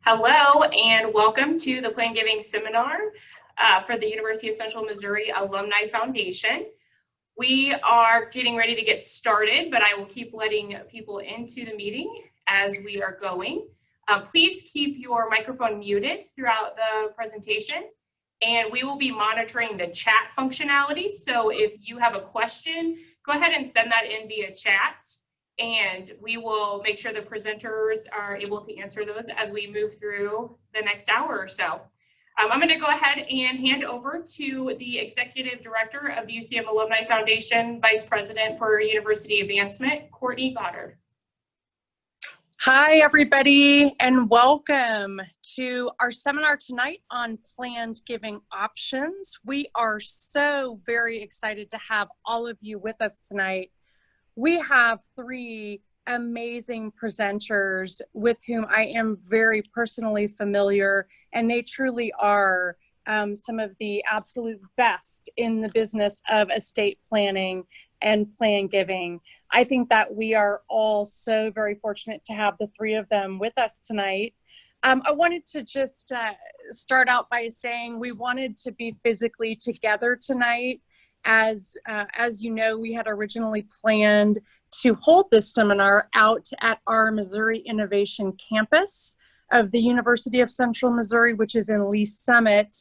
Hello and welcome to the Plan Giving Seminar for the University of Central Missouri Alumni Foundation. We are getting ready to get started, but I will keep letting people into the meeting as we are going. Please keep your microphone muted throughout the presentation, and we will be monitoring the chat functionality. So if you have a question, go ahead and send that in via chat, and we will make sure the presenters are able to answer those as we move through the next hour or so. I'm going to go ahead and hand over to the Executive Director of the UCM Alumni Foundation, Vice President for University Advancement, Courtney Goddard. Hi, everybody, and welcome to our seminar tonight on planned giving options. We are so very excited to have all of you with us tonight. We have three amazing presenters with whom I am very personally familiar, and they truly are some of the absolute best in the business of estate planning and plan giving. I think that we are all so very fortunate to have the three of them with us tonight. I wanted to just start out by saying we wanted to be physically together tonight. As you know, we had originally planned to hold this seminar out at our Missouri Innovation Campus of the University of Central Missouri, which is in Lee Summit.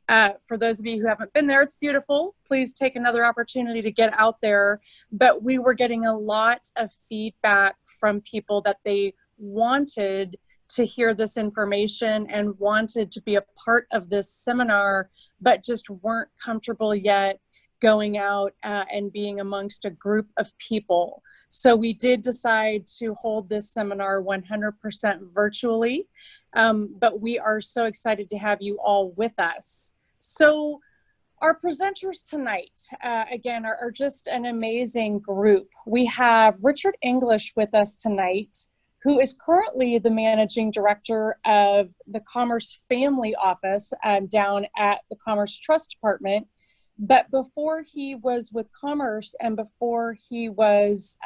For those of you who haven't been there, it's beautiful. Please take another opportunity to get out there. But we were getting a lot of feedback from people that they wanted to hear this information and wanted to be a part of this seminar, but just weren't comfortable yet going out and being amongst a group of people. So we did decide to hold this seminar 100% virtually, but we are so excited to have you all with us. So our presenters tonight, again, are just an amazing group. We have Richard English with us tonight, who is currently the Managing Director of the Commerce Family Office down at the Commerce Trust Department. But before he was with Commerce and before he was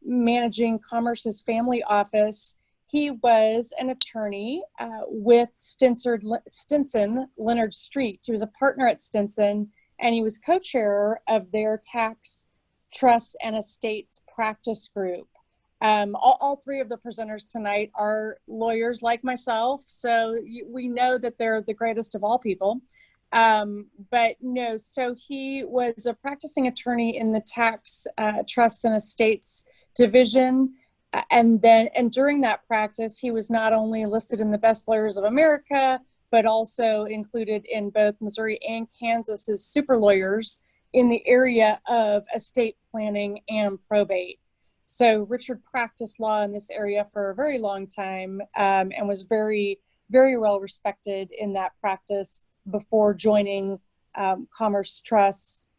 managing Commerce's family office, he was an attorney with Stinson Leonard Street. He was a partner at Stinson, and he was co-chair of their tax, trusts, and estates practice group. All three of the presenters tonight are lawyers like myself, so we know that they're the greatest of all people. But no, so he was a practicing attorney in the tax, trusts, and estates division. And during that practice, he was not only listed in the Best Lawyers of America, but also included in both Missouri and Kansas's super lawyers in the area of estate planning and probate. So Richard practiced law in this area for a very long time and was very, very well respected in that practice before joining Commerce Trust's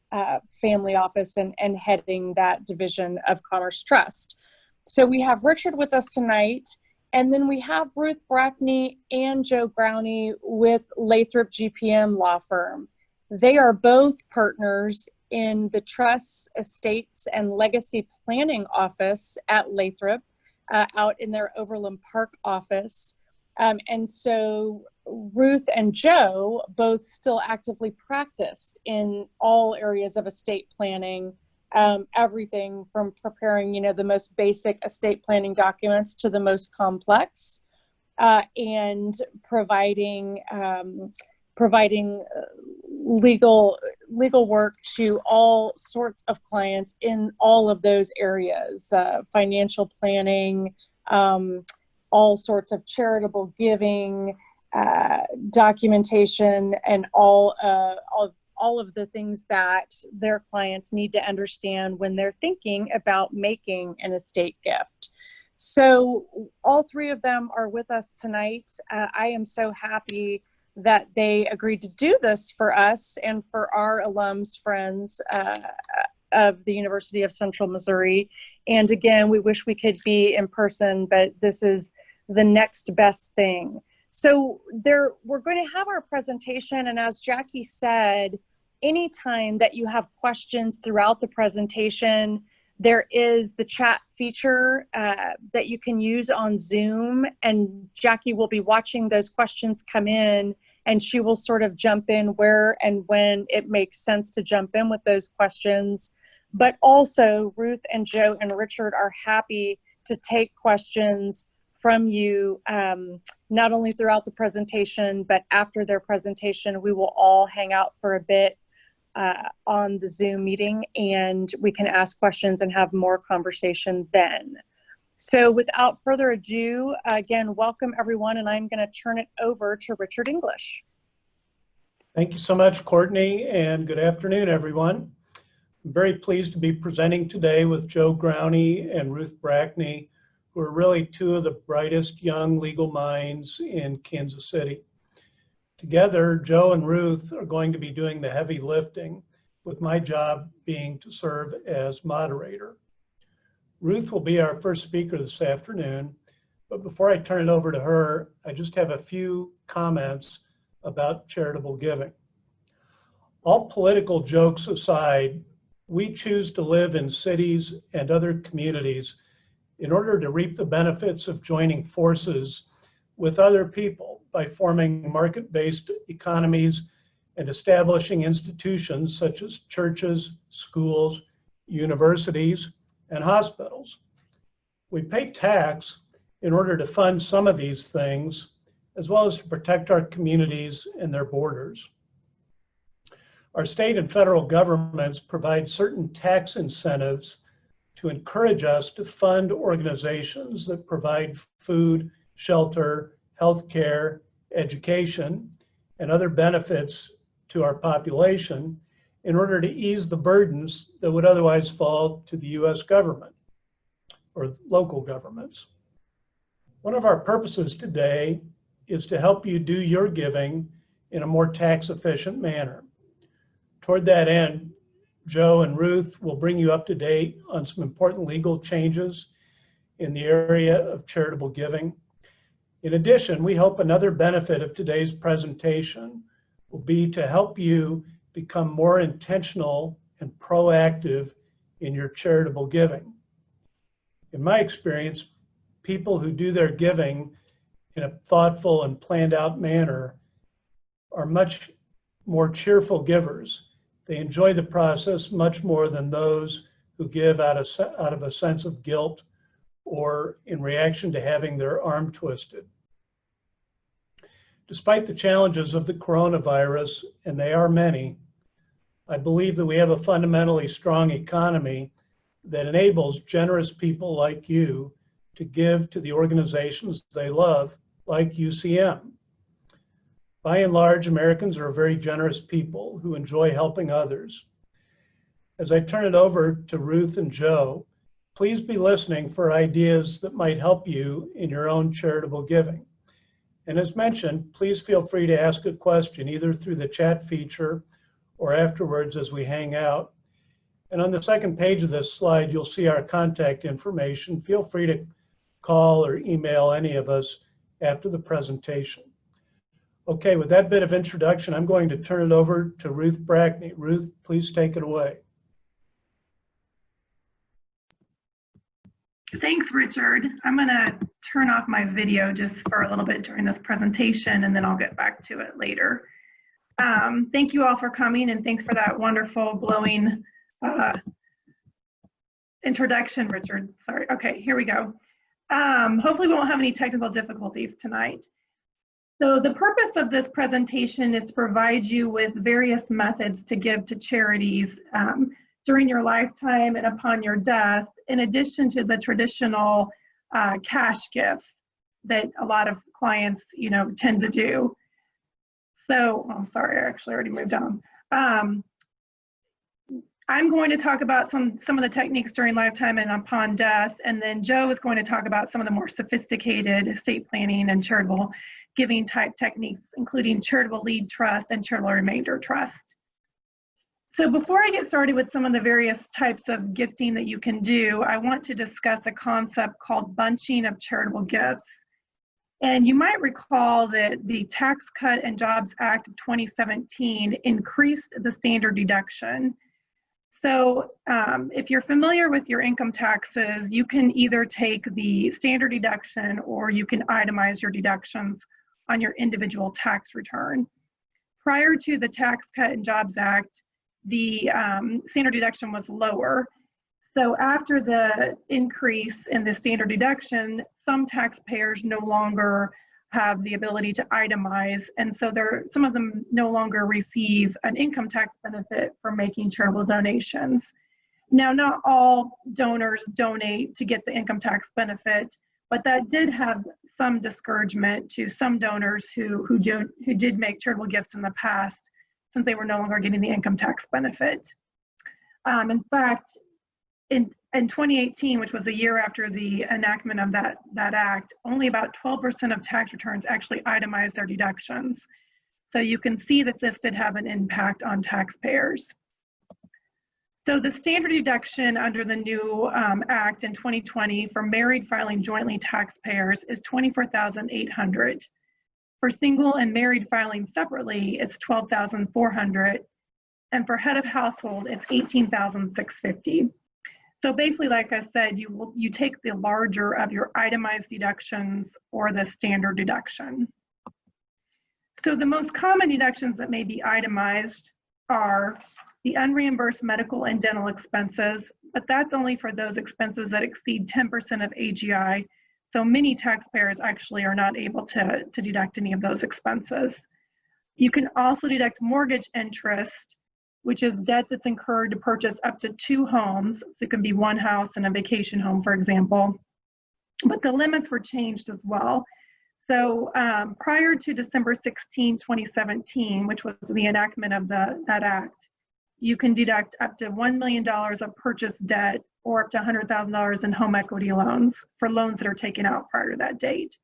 family office and heading that division of Commerce Trust. So we have Richard with us tonight, and then we have Ruth Brackney and Joe Growney with Lathrop GPM law firm. They are both partners in the Trusts, Estates, and Legacy Planning office at Lathrop out in their Overland Park office. And so Ruth and Joe both still actively practice in all areas of estate planning, everything from preparing, the most basic estate planning documents to the most complex, and providing legal work to all sorts of clients in all of those areas, financial planning, all sorts of charitable giving, documentation, and all of the things that their clients need to understand when they're thinking about making an estate gift. So all three of them are with us tonight. I am so happy that they agreed to do this for us and for our alums friends of the University of Central Missouri. And again, we wish we could be in person, but this is the next best thing. So we're going to have our presentation, and as Jackie said, anytime that you have questions throughout the presentation, There is the chat feature that you can use on Zoom, and Jackie will be watching those questions come in, and she will sort of jump in where and when it makes sense to jump in with those questions. But also, Ruth and Joe and Richard are happy to take questions from you, not only throughout the presentation, but after their presentation. We will all hang out for a bit on the Zoom meeting, and we can ask questions and have more conversation then. So without further ado, again, welcome everyone, and I'm going to turn it over to Richard English. Thank you so much, Courtney, and good afternoon, everyone. I'm very pleased to be presenting today with Joe Growney and Ruth Brackney, who are really two of the brightest young legal minds in Kansas City. Together, Joe and Ruth are going to be doing the heavy lifting, with my job being to serve as moderator. Ruth will be our first speaker this afternoon, but before I turn it over to her, I just have a few comments about charitable giving. All political jokes aside, we choose to live in cities and other communities in order to reap the benefits of joining forces with other people by forming market-based economies and establishing institutions such as churches, schools, universities, and hospitals. We pay tax in order to fund some of these things, as well as to protect our communities and their borders. Our state and federal governments provide certain tax incentives to encourage us to fund organizations that provide food, shelter, healthcare, education, and other benefits to our population in order to ease the burdens that would otherwise fall to the US government or local governments. One of our purposes today is to help you do your giving in a more tax efficient manner. Toward that end, Joe and Ruth will bring you up to date on some important legal changes in the area of charitable giving. In addition, we hope another benefit of today's presentation will be to help you become more intentional and proactive in your charitable giving. In my experience, people who do their giving in a thoughtful and planned out manner are much more cheerful givers. They enjoy the process much more than those who give out of a sense of guilt or in reaction to having their arm twisted. Despite the challenges of the coronavirus, and they are many, I believe that we have a fundamentally strong economy that enables generous people like you to give to the organizations they love, like UCM. By and large, Americans are very generous people who enjoy helping others. As I turn it over to Ruth and Joe, please be listening for ideas that might help you in your own charitable giving. And as mentioned, please feel free to ask a question either through the chat feature or afterwards as we hang out. And on the second page of this slide, you'll see our contact information. Feel free to call or email any of us after the presentation. Okay, with that bit of introduction, I'm going to turn it over to Ruth Brackney. Ruth, please take it away. Thanks, Richard. I'm going to turn off my video just for a little bit during this presentation, and then I'll get back to it later. Thank you all for coming, and thanks for that wonderful, glowing introduction, Richard. Sorry. Okay, here we go. Hopefully we won't have any technical difficulties tonight. So the purpose of this presentation is to provide you with various methods to give to charities during your lifetime and upon your death, in addition to the traditional cash gifts that a lot of clients, tend to do. So, I'm sorry, I actually already moved on. I'm going to talk about some of the techniques during lifetime and upon death, and then Joe is going to talk about some of the more sophisticated estate planning and charitable giving type techniques, including charitable lead trust and charitable remainder trust. So before I get started with some of the various types of gifting that you can do, I want to discuss a concept called bunching of charitable gifts. And you might recall that the Tax Cut and Jobs Act of 2017 increased the standard deduction. So if you're familiar with your income taxes, you can either take the standard deduction or you can itemize your deductions on your individual tax return. Prior to the Tax Cut and Jobs Act, the standard deduction was lower. So after the increase in the standard deduction, some taxpayers no longer have the ability to itemize, and so some of them no longer receive an income tax benefit for making charitable donations. Now, not all donors donate to get the income tax benefit, but that did have some discouragement to some donors who did make charitable gifts in the past, since they were no longer getting the income tax benefit. In fact, in 2018, which was the year after the enactment of that act, only about 12% of tax returns actually itemized their deductions. So you can see that this did have an impact on taxpayers. So the standard deduction under the new act in 2020 for married filing jointly taxpayers is $24,800. For single and married filing separately, it's $12,400. And for head of household, it's $18,650. So basically, like I said, you take the larger of your itemized deductions or the standard deduction. So the most common deductions that may be itemized are the unreimbursed medical and dental expenses, but that's only for those expenses that exceed 10% of AGI. So many taxpayers actually are not able to deduct any of those expenses. You can also deduct mortgage interest, which is debt that's incurred to purchase up to 2 homes. So it can be 1 house and a vacation home, for example. But the limits were changed as well. So prior to December 16, 2017, which was the enactment of that act, you can deduct up to $1 million of purchase debt or up to $100,000 in home equity loans for loans that are taken out prior to that date.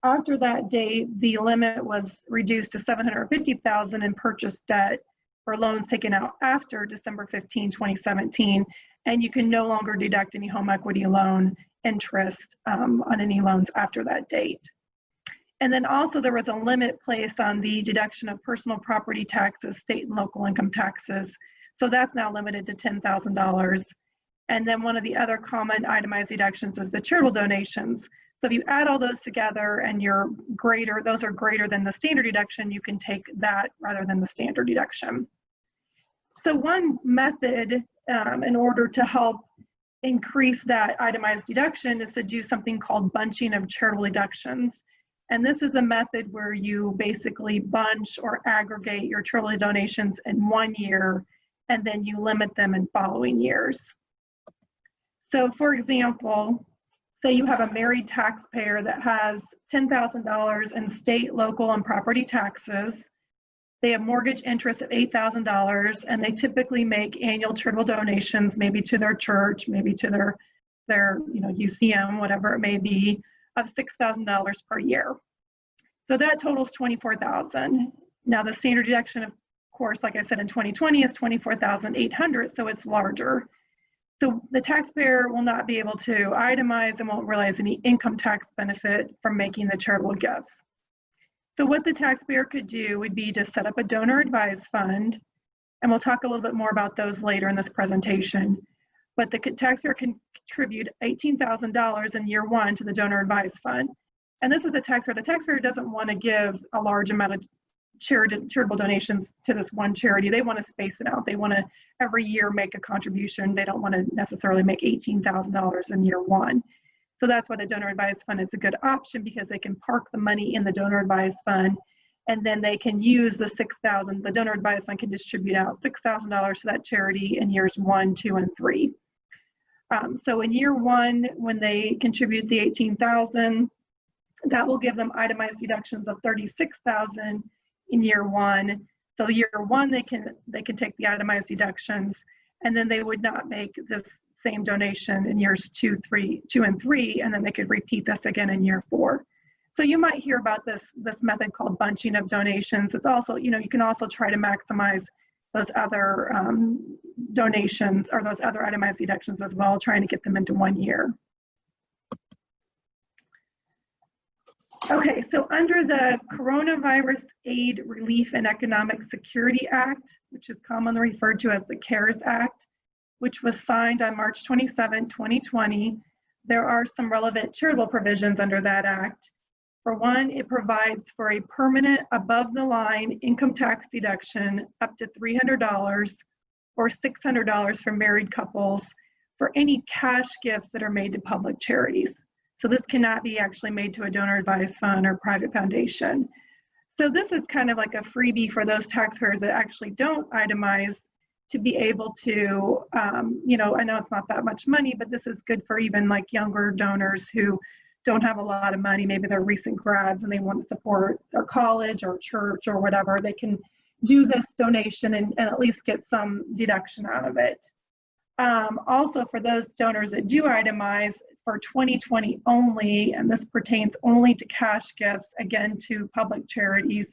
After that date, the limit was reduced to $750,000 in purchase debt for loans taken out after December 15, 2017, and you can no longer deduct any home equity loan interest on any loans after that date. And then also there was a limit placed on the deduction of personal property taxes, state and local income taxes. So that's now limited to $10,000. And then one of the other common itemized deductions is the charitable donations. So if you add all those together and those are greater than the standard deduction, you can take that rather than the standard deduction. So one method in order to help increase that itemized deduction is to do something called bunching of charitable deductions. And this is a method where you basically bunch or aggregate your charitable donations in 1 year, and then you limit them in following years. So for example, say you have a married taxpayer that has $10,000 in state, local, and property taxes. They have mortgage interest of $8,000, and they typically make annual charitable donations, maybe to their church, maybe to their UCM, whatever it may be, of $6,000 per year. So that totals $24,000. Now the standard deduction, of course, like I said, in 2020 is $24,800, so it's larger. So the taxpayer will not be able to itemize and won't realize any income tax benefit from making the charitable gifts. So what the taxpayer could do would be to set up a donor advised fund, and we'll talk a little bit more about those later in this presentation. But the taxpayer can contribute $18,000 in year 1 to the donor advised fund. And this is the taxpayer doesn't want to give a large amount of charitable donations to this one charity. They want to space it out. They want to every year make a contribution. They don't want to necessarily make $18,000 in year 1. So that's why the donor advised fund is a good option, because they can park the money in the donor advised fund, and then they can use the $6,000. The donor advised fund can distribute out $6,000 to that charity in years 1, 2, and 3. So in year 1, when they contribute the $18,000, that will give them itemized deductions of $36,000 in year 1. So year 1, they can take the itemized deductions, and then they would not make this same donation in years 2 and 3, and then they could repeat this again in year 4. So you might hear about this method called bunching of donations. It's also, you can also try to maximize those other donations or those other itemized deductions as well, trying to get them into 1 year. Okay, so under the Coronavirus Aid, Relief, and Economic Security Act, which is commonly referred to as the CARES Act, which was signed on March 27, 2020. There are some relevant charitable provisions under that act. For one, it provides for a permanent above-the-line income tax deduction up to $300 or $600 for married couples for any cash gifts that are made to public charities. So this cannot be actually made to a donor advised fund or private foundation. So this is kind of like a freebie for those taxpayers that actually don't itemize to be able to, you know, I know it's not that much money, but this is good for even like younger donors who don't have a lot of money. Maybe they're recent grads and they want to support their college or church or whatever. They can do this donation and at least get some deduction out of it. Also, for those donors that do itemize for 2020 only, and this pertains only to cash gifts, again, to public charities,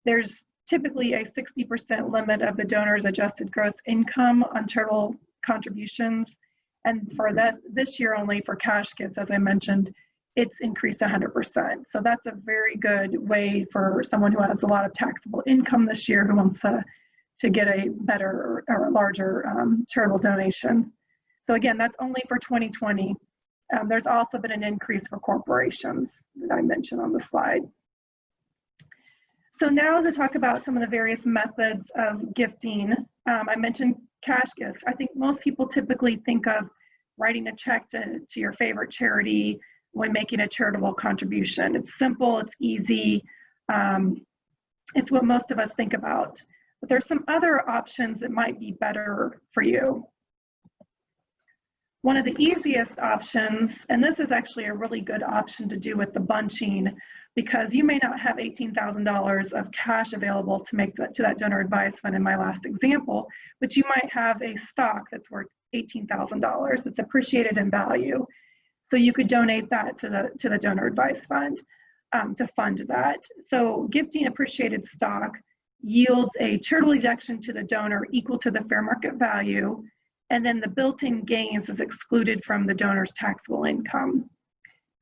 there's typically a 60% limit of the donor's adjusted gross income on charitable contributions. And for this year only for cash gifts, as I mentioned, it's increased 100%. So that's a very good way for someone who has a lot of taxable income this year who wants to get a better or a larger charitable donation. So again, that's only for 2020. There's also been an increase for corporations that I mentioned on the slide. So now to talk about some of the various methods of gifting. I mentioned cash gifts. I think most people typically think of writing a check to your favorite charity when making a charitable contribution. It's simple, it's easy. It's what most of us think about. But there's some other options that might be better for you. One of the easiest options, and this is actually a really good option to do with the bunching, because you may not have $18,000 of cash available to make to that donor advised fund in my last example, but you might have a stock that's worth $18,000. It's appreciated in value. So you could donate that to the donor advised fund to fund that. So gifting appreciated stock yields a charitable deduction to the donor equal to the fair market value, and then the built-in gains is excluded from the donor's taxable income.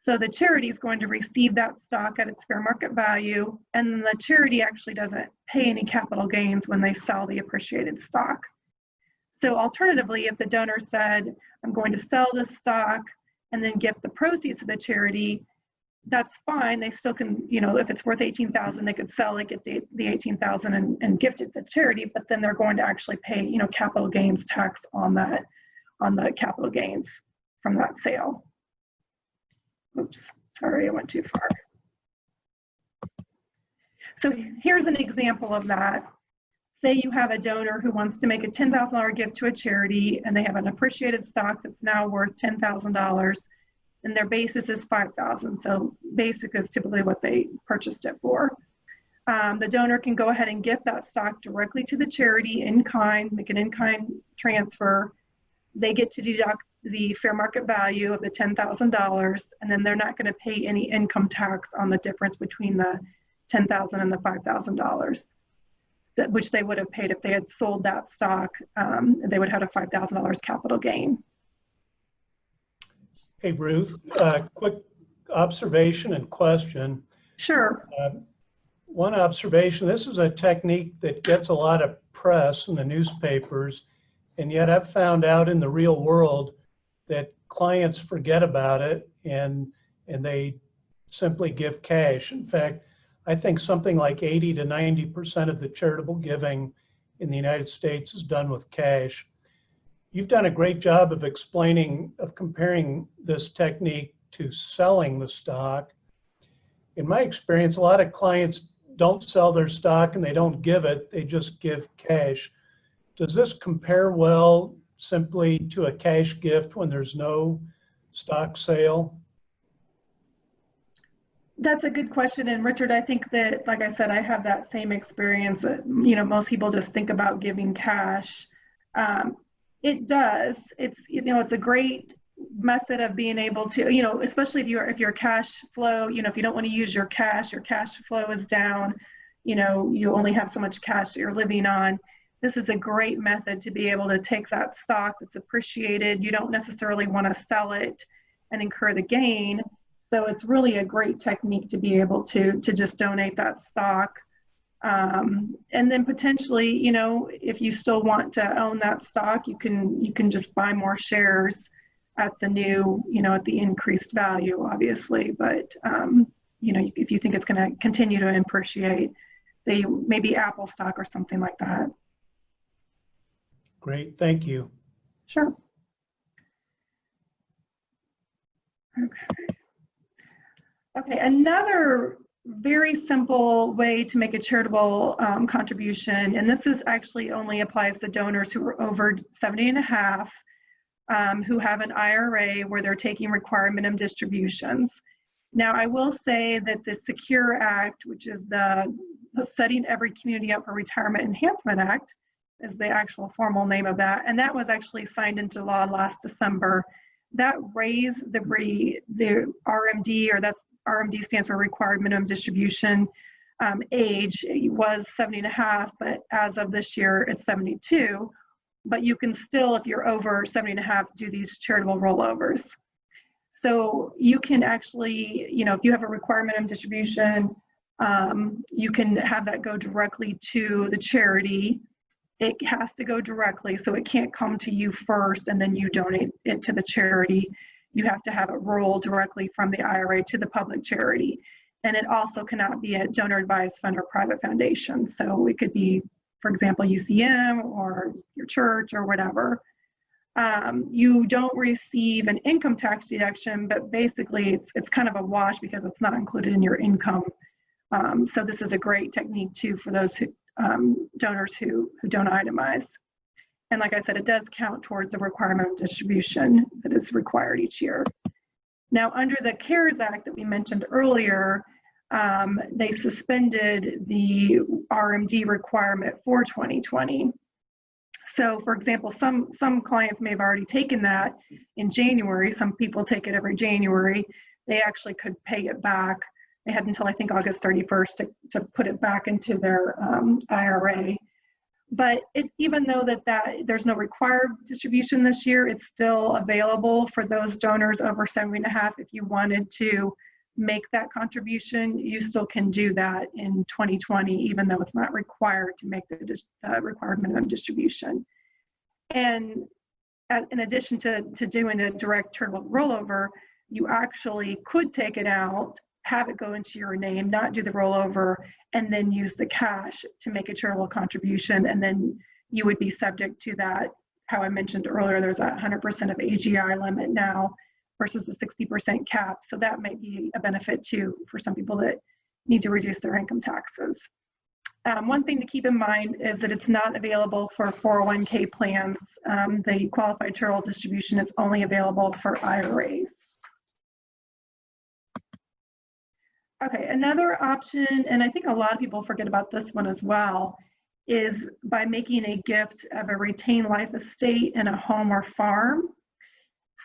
So the charity is going to receive that stock at its fair market value, and then the charity actually doesn't pay any capital gains when they sell the appreciated stock. So alternatively, if the donor said, I'm going to sell this stock and then gift the proceeds to the charity, that's fine. They still can, you know, if it's worth $18,000, they could sell it, get the $18,000 and gift it to the charity, but then they're going to actually pay, you know, capital gains tax on that, on the capital gains from that sale. Oops, sorry, I went too far. So here's an example of that. Say you have a donor who wants to make a $10,000 gift to a charity, and they have an appreciated stock that's now worth $10,000, and their basis is $5,000. So basic is typically what they purchased it for. The donor can go ahead and gift that stock directly to the charity in kind, make an in-kind transfer. They get to deduct the fair market value of the $10,000, and then they're not going to pay any income tax on the difference between the $10,000 and the $5,000, which they would have paid if they had sold that stock. They would have a $5,000 capital gain. Hey, Ruth, quick observation and question. Sure. One observation, this is a technique that gets a lot of press in the newspapers, and yet I've found out in the real world that clients forget about it and they simply give cash. In fact, I think something like 80 to 90% of the charitable giving in the United States is done with cash. You've done a great job of explaining, of comparing this technique to selling the stock. In my experience, a lot of clients don't sell their stock and they don't give it, they just give cash. Does this compare well simply to a cash gift when there's no stock sale? That's a good question. And Richard, I think that, like I said, I have that same experience. You know, most people just think about giving cash. It does. It's, you know, it's a great method of being able to, you know, especially if your cash flow, you know, if you don't want to use your cash flow is down, you know, you only have so much cash that you're living on. This is a great method to be able to take that stock that's appreciated. You don't necessarily want to sell it and incur the gain. So it's really a great technique to be able to just donate that stock And then potentially, you know, if you still want to own that stock, you can just buy more shares at the new, you know, at the increased value, obviously. But, you know, if you think it's going to continue to appreciate, say maybe Apple stock or something like that. Great, thank you. Sure. Okay. Okay, another very simple way to make a charitable contribution, and this is actually only applies to donors who are over 70 and a half, who have an IRA where they're taking required minimum distributions. Now, I will say that the SECURE Act, which is the Setting Every Community Up for Retirement Enhancement Act, is the actual formal name of that, and that was actually signed into law last December. That raised the RMD, or that's RMD stands for Required Minimum Distribution age. It was 70 and a half, but as of this year, it's 72. But you can still, if you're over 70 and a half, do these charitable rollovers. So you can actually, you know, if you have a required minimum distribution, you can have that go directly to the charity. It has to go directly, so it can't come to you first and then you donate it to the charity. You have to have it roll directly from the IRA to the public charity. And it also cannot be a donor advised fund or private foundation. So it could be, for example, UCM or your church or whatever. You don't receive an income tax deduction, but basically it's kind of a wash because it's not included in your income. So this is a great technique too for those who, donors who don't itemize. And like I said, it does count towards the requirement of distribution that is required each year. Now, under the CARES Act that we mentioned earlier, they suspended the RMD requirement for 2020. So, for example, some clients may have already taken that in January. Some people take it every January. They actually could pay it back. They had until I think August 31st to put it back into their IRA. But even though there's no required distribution this year, it's still available for those donors over 70 and a half. If you wanted to make that contribution, you still can do that in 2020, even though it's not required to make the required minimum distribution. And in addition to doing a direct charitable rollover, you actually could take it out, have it go into your name, not do the rollover, and then use the cash to make a charitable contribution. And then you would be subject to that, how I mentioned earlier, there's a 100% of AGI limit now versus the 60% cap. So that might be a benefit too for some people that need to reduce their income taxes. One thing to keep in mind is that it's not available for 401k plans. The qualified charitable distribution is only available for IRAs. Okay, another option, and I think a lot of people forget about this one as well, is by making a gift of a retained life estate in a home or farm.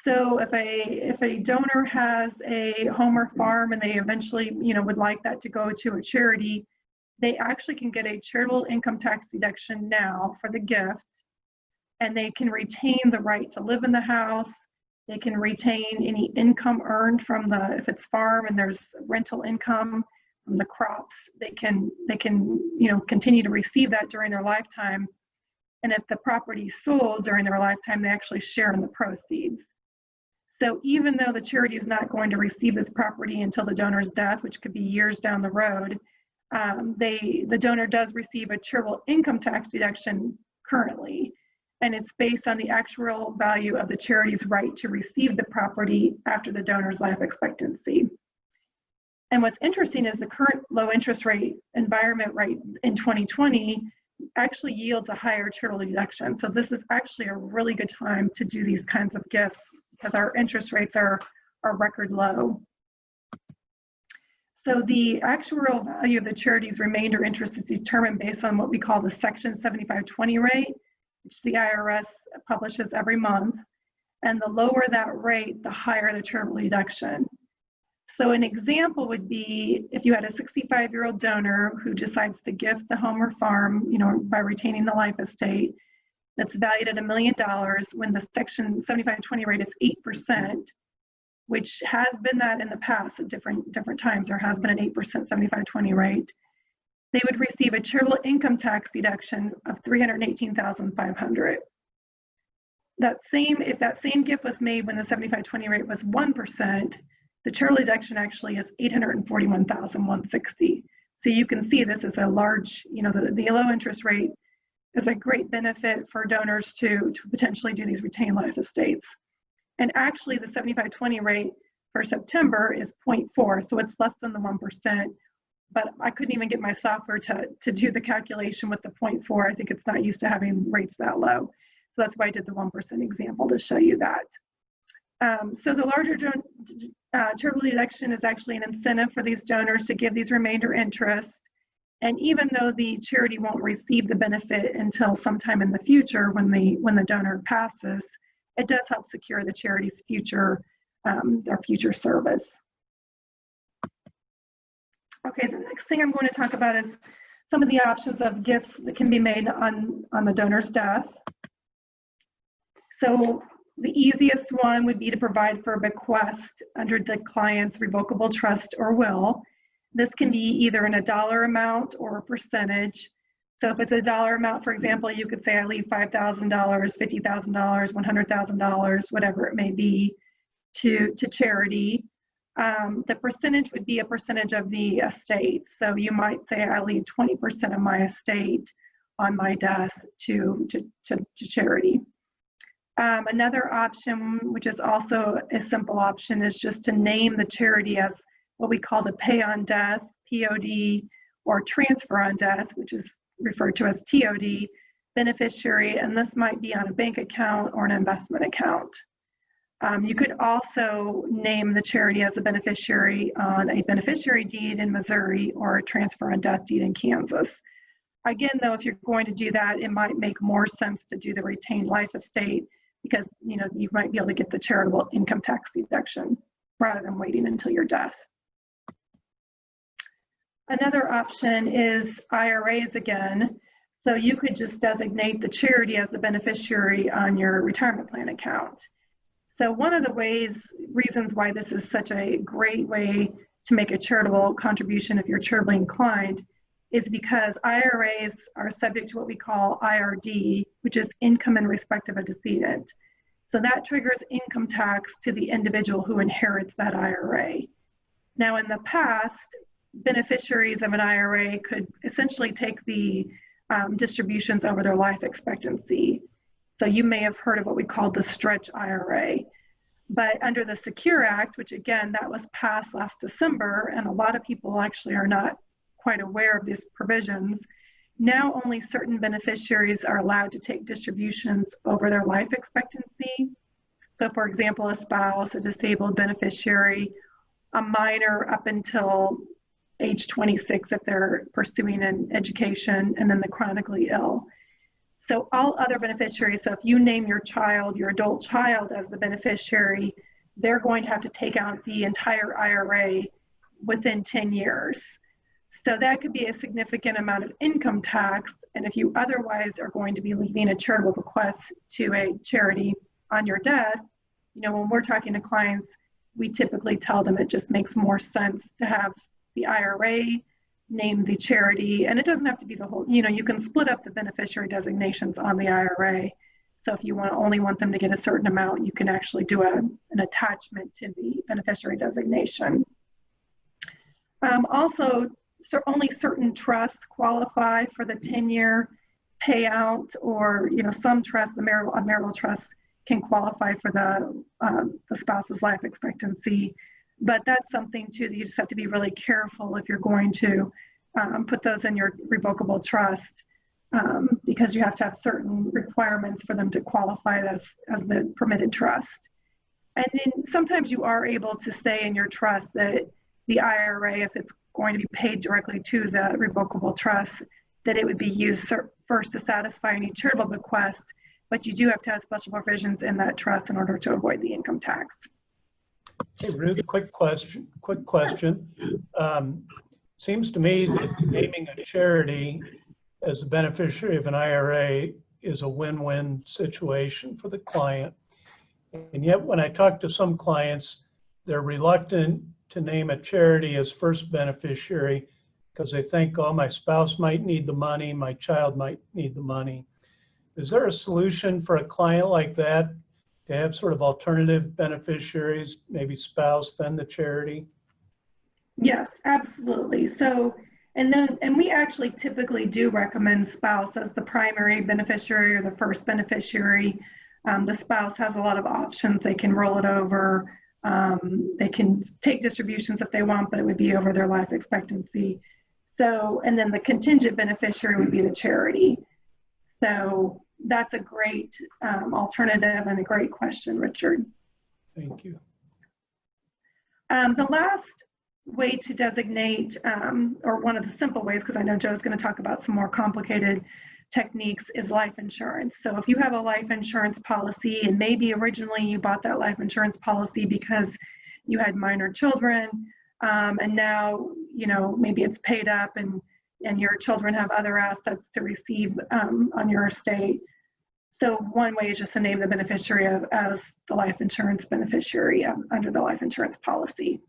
So if a donor has a home or farm and they eventually, you know, would like that to go to a charity, they actually can get a charitable income tax deduction now for the gift, and they can retain the right to live in the house. They can retain any income earned from if it's farm and there's rental income from the crops, they can you know, continue to receive that during their lifetime. And if the property is sold during their lifetime, they actually share in the proceeds. So even though the charity is not going to receive this property until the donor's death, which could be years down the road, the donor does receive a charitable income tax deduction currently. And it's based on the actual value of the charity's right to receive the property after the donor's life expectancy. And what's interesting is the current low interest rate environment right in 2020 actually yields a higher charitable deduction. So this is actually a really good time to do these kinds of gifts because our interest rates are record low. So the actual value of the charity's remainder interest is determined based on what we call the Section 7520 rate, which the IRS publishes every month. And the lower that rate, the higher the charitable deduction. So an example would be if you had a 65-year-old donor who decides to gift the home or farm, you know, by retaining the life estate, that's valued at $1 million when the Section 7520 rate is 8%, which has been that in the past at different times. There has been an 8% 7520 rate. they would receive a charitable income tax deduction of $318,500. If that same gift was made when the 75/20 rate was 1%, the charitable deduction actually is $841,160. So you can see this is a large, the low interest rate is a great benefit for donors to potentially do these retained life estates. And actually the 75/20 rate for September is 0.4, so it's less than the 1%, but I couldn't even get my software to do the calculation with the 0.4. I think it's not used to having rates that low. So that's why I did the 1% example to show you that. So the larger charitable deduction is actually an incentive for these donors to give these remainder interest. And even though the charity won't receive the benefit until sometime in the future when the donor passes, it does help secure the charity's future service. Okay, the next thing I'm going to talk about is some of the options of gifts that can be made on the donor's death. So the easiest one would be to provide for a bequest under the client's revocable trust or will. This can be either in a dollar amount or a percentage. So if it's a dollar amount, for example, you could say I leave $5,000, $50,000, $100,000, whatever it may be, to charity. The percentage would be a percentage of the estate. So you might say I leave 20% of my estate on my death to charity. Another option, which is also a simple option, is just to name the charity as what we call the pay on death, POD, or transfer on death, which is referred to as TOD, beneficiary, and this might be on a bank account or an investment account. You could also name the charity as a beneficiary on a beneficiary deed in Missouri or a transfer on death deed in Kansas. Again, though, if you're going to do that, it might make more sense to do the retained life estate because you might be able to get the charitable income tax deduction rather than waiting until your death. Another option is IRAs again. So you could just designate the charity as the beneficiary on your retirement plan account. So one of the reasons why this is such a great way to make a charitable contribution if you're charitably inclined is because IRAs are subject to what we call IRD, which is income in respect of a decedent. So that triggers income tax to the individual who inherits that IRA. Now in the past, beneficiaries of an IRA could essentially take the distributions over their life expectancy. So you may have heard of what we call the stretch IRA. But under the Secure Act, which again, that was passed last December, and a lot of people actually are not quite aware of these provisions, now only certain beneficiaries are allowed to take distributions over their life expectancy. So for example, a spouse, a disabled beneficiary, a minor up until age 26 if they're pursuing an education, and then the chronically ill. So all other beneficiaries, so if you name your child, your adult child as the beneficiary, they're going to have to take out the entire IRA within 10 years. So that could be a significant amount of income tax. And if you otherwise are going to be leaving a charitable bequest to a charity on your death, when we're talking to clients, we typically tell them it just makes more sense to have the IRA name the charity, and it doesn't have to be the whole, you can split up the beneficiary designations on the IRA. So if you only want them to get a certain amount, you can actually do an attachment to the beneficiary designation. Also, only certain trusts qualify for the 10-year payout, or some trusts, the marital trust, can qualify for the spouse's life expectancy. But that's something too that you just have to be really careful if you're going to put those in your revocable trust, because you have to have certain requirements for them to qualify as the permitted trust. And then sometimes you are able to say in your trust that the IRA, if it's going to be paid directly to the revocable trust, that it would be used first to satisfy any charitable bequests, but you do have to have special provisions in that trust in order to avoid the income tax. Hey, Ruth, quick question. Seems to me that naming a charity as the beneficiary of an IRA is a win-win situation for the client. And yet when I talk to some clients, they're reluctant to name a charity as first beneficiary because they think, oh, my spouse might need the money, my child might need the money. Is there a solution for a client like that to have sort of alternative beneficiaries, maybe spouse, then the charity? Yes, absolutely. So, and we actually typically do recommend spouse as the primary beneficiary or the first beneficiary. The spouse has a lot of options. They can roll it over. They can take distributions if they want, but it would be over their life expectancy. So, and then the contingent beneficiary would be the charity. So that's a great alternative and a great question, Richard. Thank you. The last way to designate, or one of the simple ways, because I know Joe's going to talk about some more complicated techniques, is life insurance. So if you have a life insurance policy, and maybe originally you bought that life insurance policy because you had minor children, and now, you know, maybe it's paid up and your children have other assets to receive on your estate. So one way is just to name the beneficiary as the life insurance beneficiary under the life insurance policy.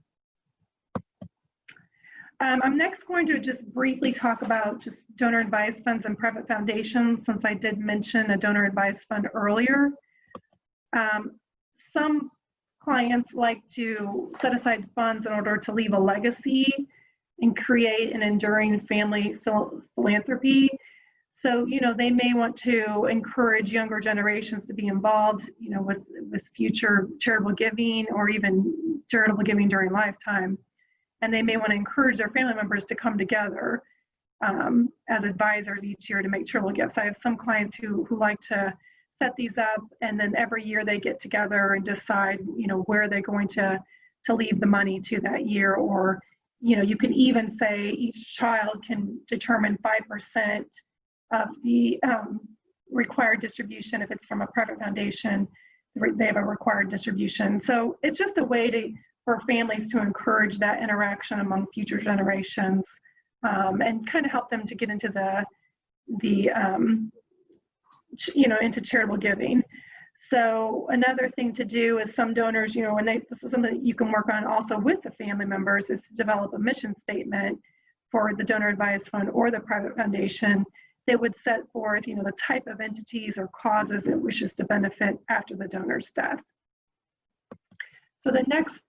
I'm next going to just briefly talk about just donor advised funds and private foundations, since I did mention a donor advised fund earlier. Some clients like to set aside funds in order to leave a legacy and create an enduring family philanthropy. So, you know, they may want to encourage younger generations to be involved, you know, with future charitable giving or even charitable giving during lifetime. And they may want to encourage their family members to come together as advisors each year to make charitable gifts. I have some clients who like to set these up, and then every year they get together and decide, you know, where they're going to leave the money to that year. Or, you know, you can even say each child can determine 5% of the required distribution. If it's from a private foundation, they have a required distribution. So it's just a way for families to encourage that interaction among future generations, and kind of help them to get into you know, into charitable giving. So another thing to do is some donors, you know, this is something that you can work on also with the family members, is to develop a mission statement for the donor advised fund or the private foundation that would set forth, you know, the type of entities or causes it wishes to benefit after the donor's death. So the next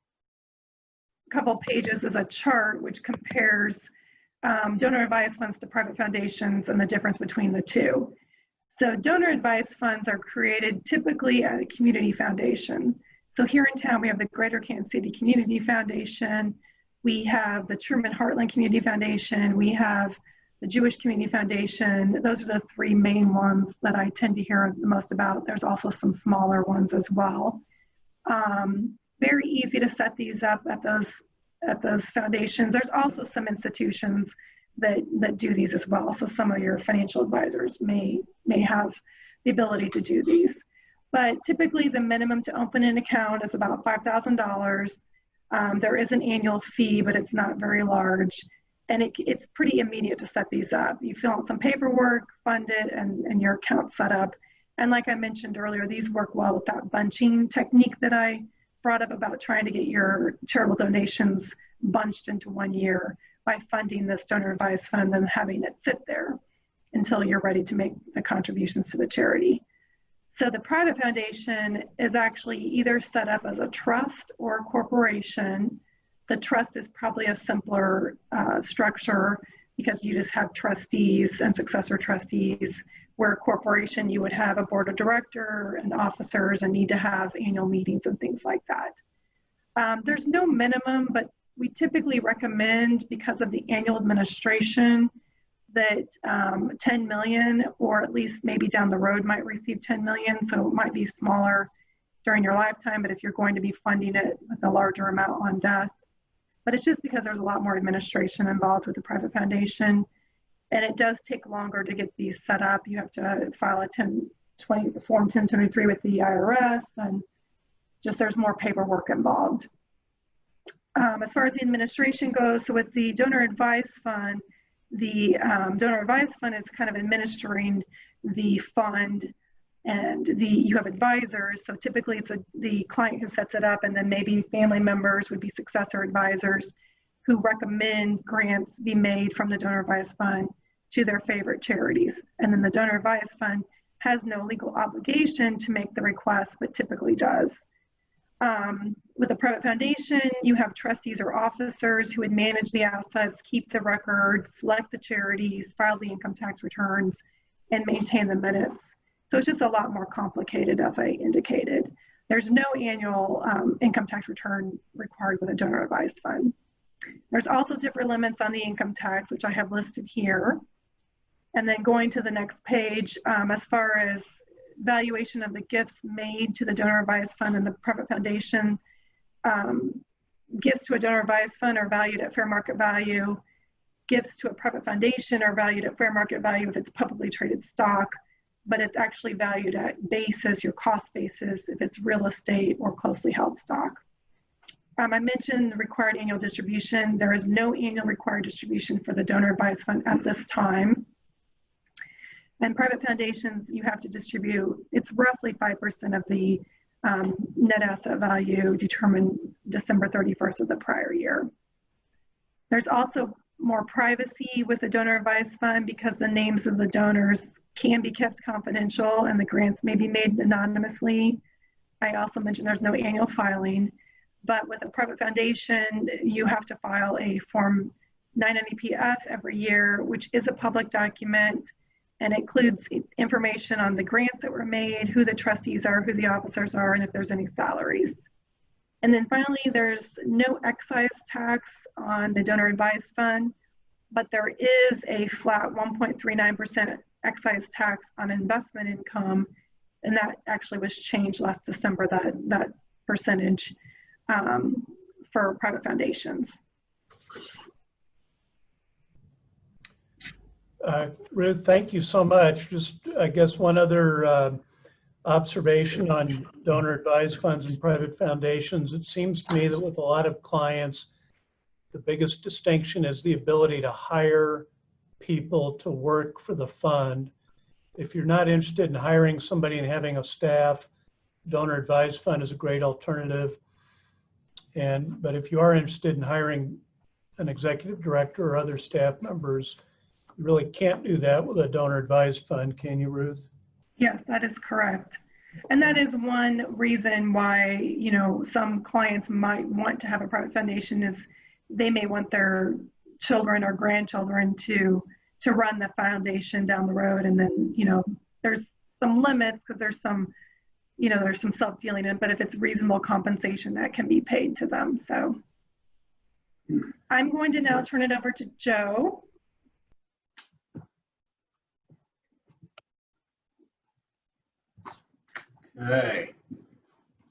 couple pages is a chart which compares donor advised funds to private foundations and the difference between the two. So donor advised funds are created typically at a community foundation. So here in town, we have the Greater Kansas City Community Foundation. We have the Truman Heartland Community Foundation. We have the Jewish Community Foundation. Those are the three main ones that I tend to hear the most about. There's also some smaller ones as well. Very easy to set these up at those foundations. There's also some institutions that do these as well. So some of your financial advisors may have the ability to do these. But typically the minimum to open an account is about $5,000. There is an annual fee, but it's not very large. And it's pretty immediate to set these up. You fill out some paperwork, fund it, and your account's set up. And like I mentioned earlier, these work well with that bunching technique that I brought up about trying to get your charitable donations bunched into 1 year by funding this donor advised fund and having it sit there until you're ready to make the contributions to the charity. So the private foundation is actually either set up as a trust or a corporation. The trust is probably a simpler structure because you just have trustees and successor trustees, where a corporation, you would have a board of director and officers and need to have annual meetings and things like that. There's no minimum, but we typically recommend, because of the annual administration, that 10 million, or at least maybe down the road might receive 10 million. So it might be smaller during your lifetime, but if you're going to be funding it with a larger amount on death. But it's just because there's a lot more administration involved with the private foundation. And it does take longer to get these set up. You have to file a Form 1023 with the IRS, and just there's more paperwork involved. As far as the administration goes, so with the donor advised fund, the donor advised fund is kind of administering the fund, and you have advisors. So typically it's the client who sets it up, and then maybe family members would be successor advisors. who recommend grants be made from the donor advised fund to their favorite charities. And then the donor advised fund has no legal obligation to make the request, but typically does. With a private foundation, you have trustees or officers who would manage the assets, keep the records, select the charities, file the income tax returns, and maintain the minutes. So it's just a lot more complicated, as I indicated. There's no annual income tax return required with a donor advised fund. There's also different limits on the income tax, which I have listed here. And then going to the next page, as far as valuation of the gifts made to the donor advised fund and the private foundation, gifts to a donor advised fund are valued at fair market value. Gifts to a private foundation are valued at fair market value if it's publicly traded stock, but it's actually valued at basis, your cost basis, if it's real estate or closely held stock. I mentioned the required annual distribution. There is no annual required distribution for the donor advised fund at this time. And private foundations, you have to distribute, it's roughly 5% of the net asset value determined December 31st of the prior year. There's also more privacy with the donor advised fund because the names of the donors can be kept confidential and the grants may be made anonymously. I also mentioned there's no annual filing, but with a private foundation, you have to file a Form 990-PF every year, which is a public document and includes information on the grants that were made, who the trustees are, who the officers are, and if there's any salaries. And then finally, there's no excise tax on the donor advised fund, but there is a flat 1.39% excise tax on investment income, and that actually was changed last December, that percentage for private foundations. Ruth, thank you so much. Just, I guess, one other observation on donor advised funds and private foundations. It seems to me that with a lot of clients, the biggest distinction is the ability to hire people to work for the fund. If you're not interested in hiring somebody and having a staff, donor advised fund is a great alternative. But if you are interested in hiring an executive director or other staff members, you really can't do that with a donor advised fund, can you, Ruth? Yes, that is correct. And that is one reason why, you know, some clients might want to have a private foundation is they may want their children or grandchildren to run the foundation down the road. And then, you know, there's some limits because there's some, you know, there's some self-dealing in it, but if it's reasonable compensation, that can be paid to them. So I'm going to now turn it over to Joe. Hey,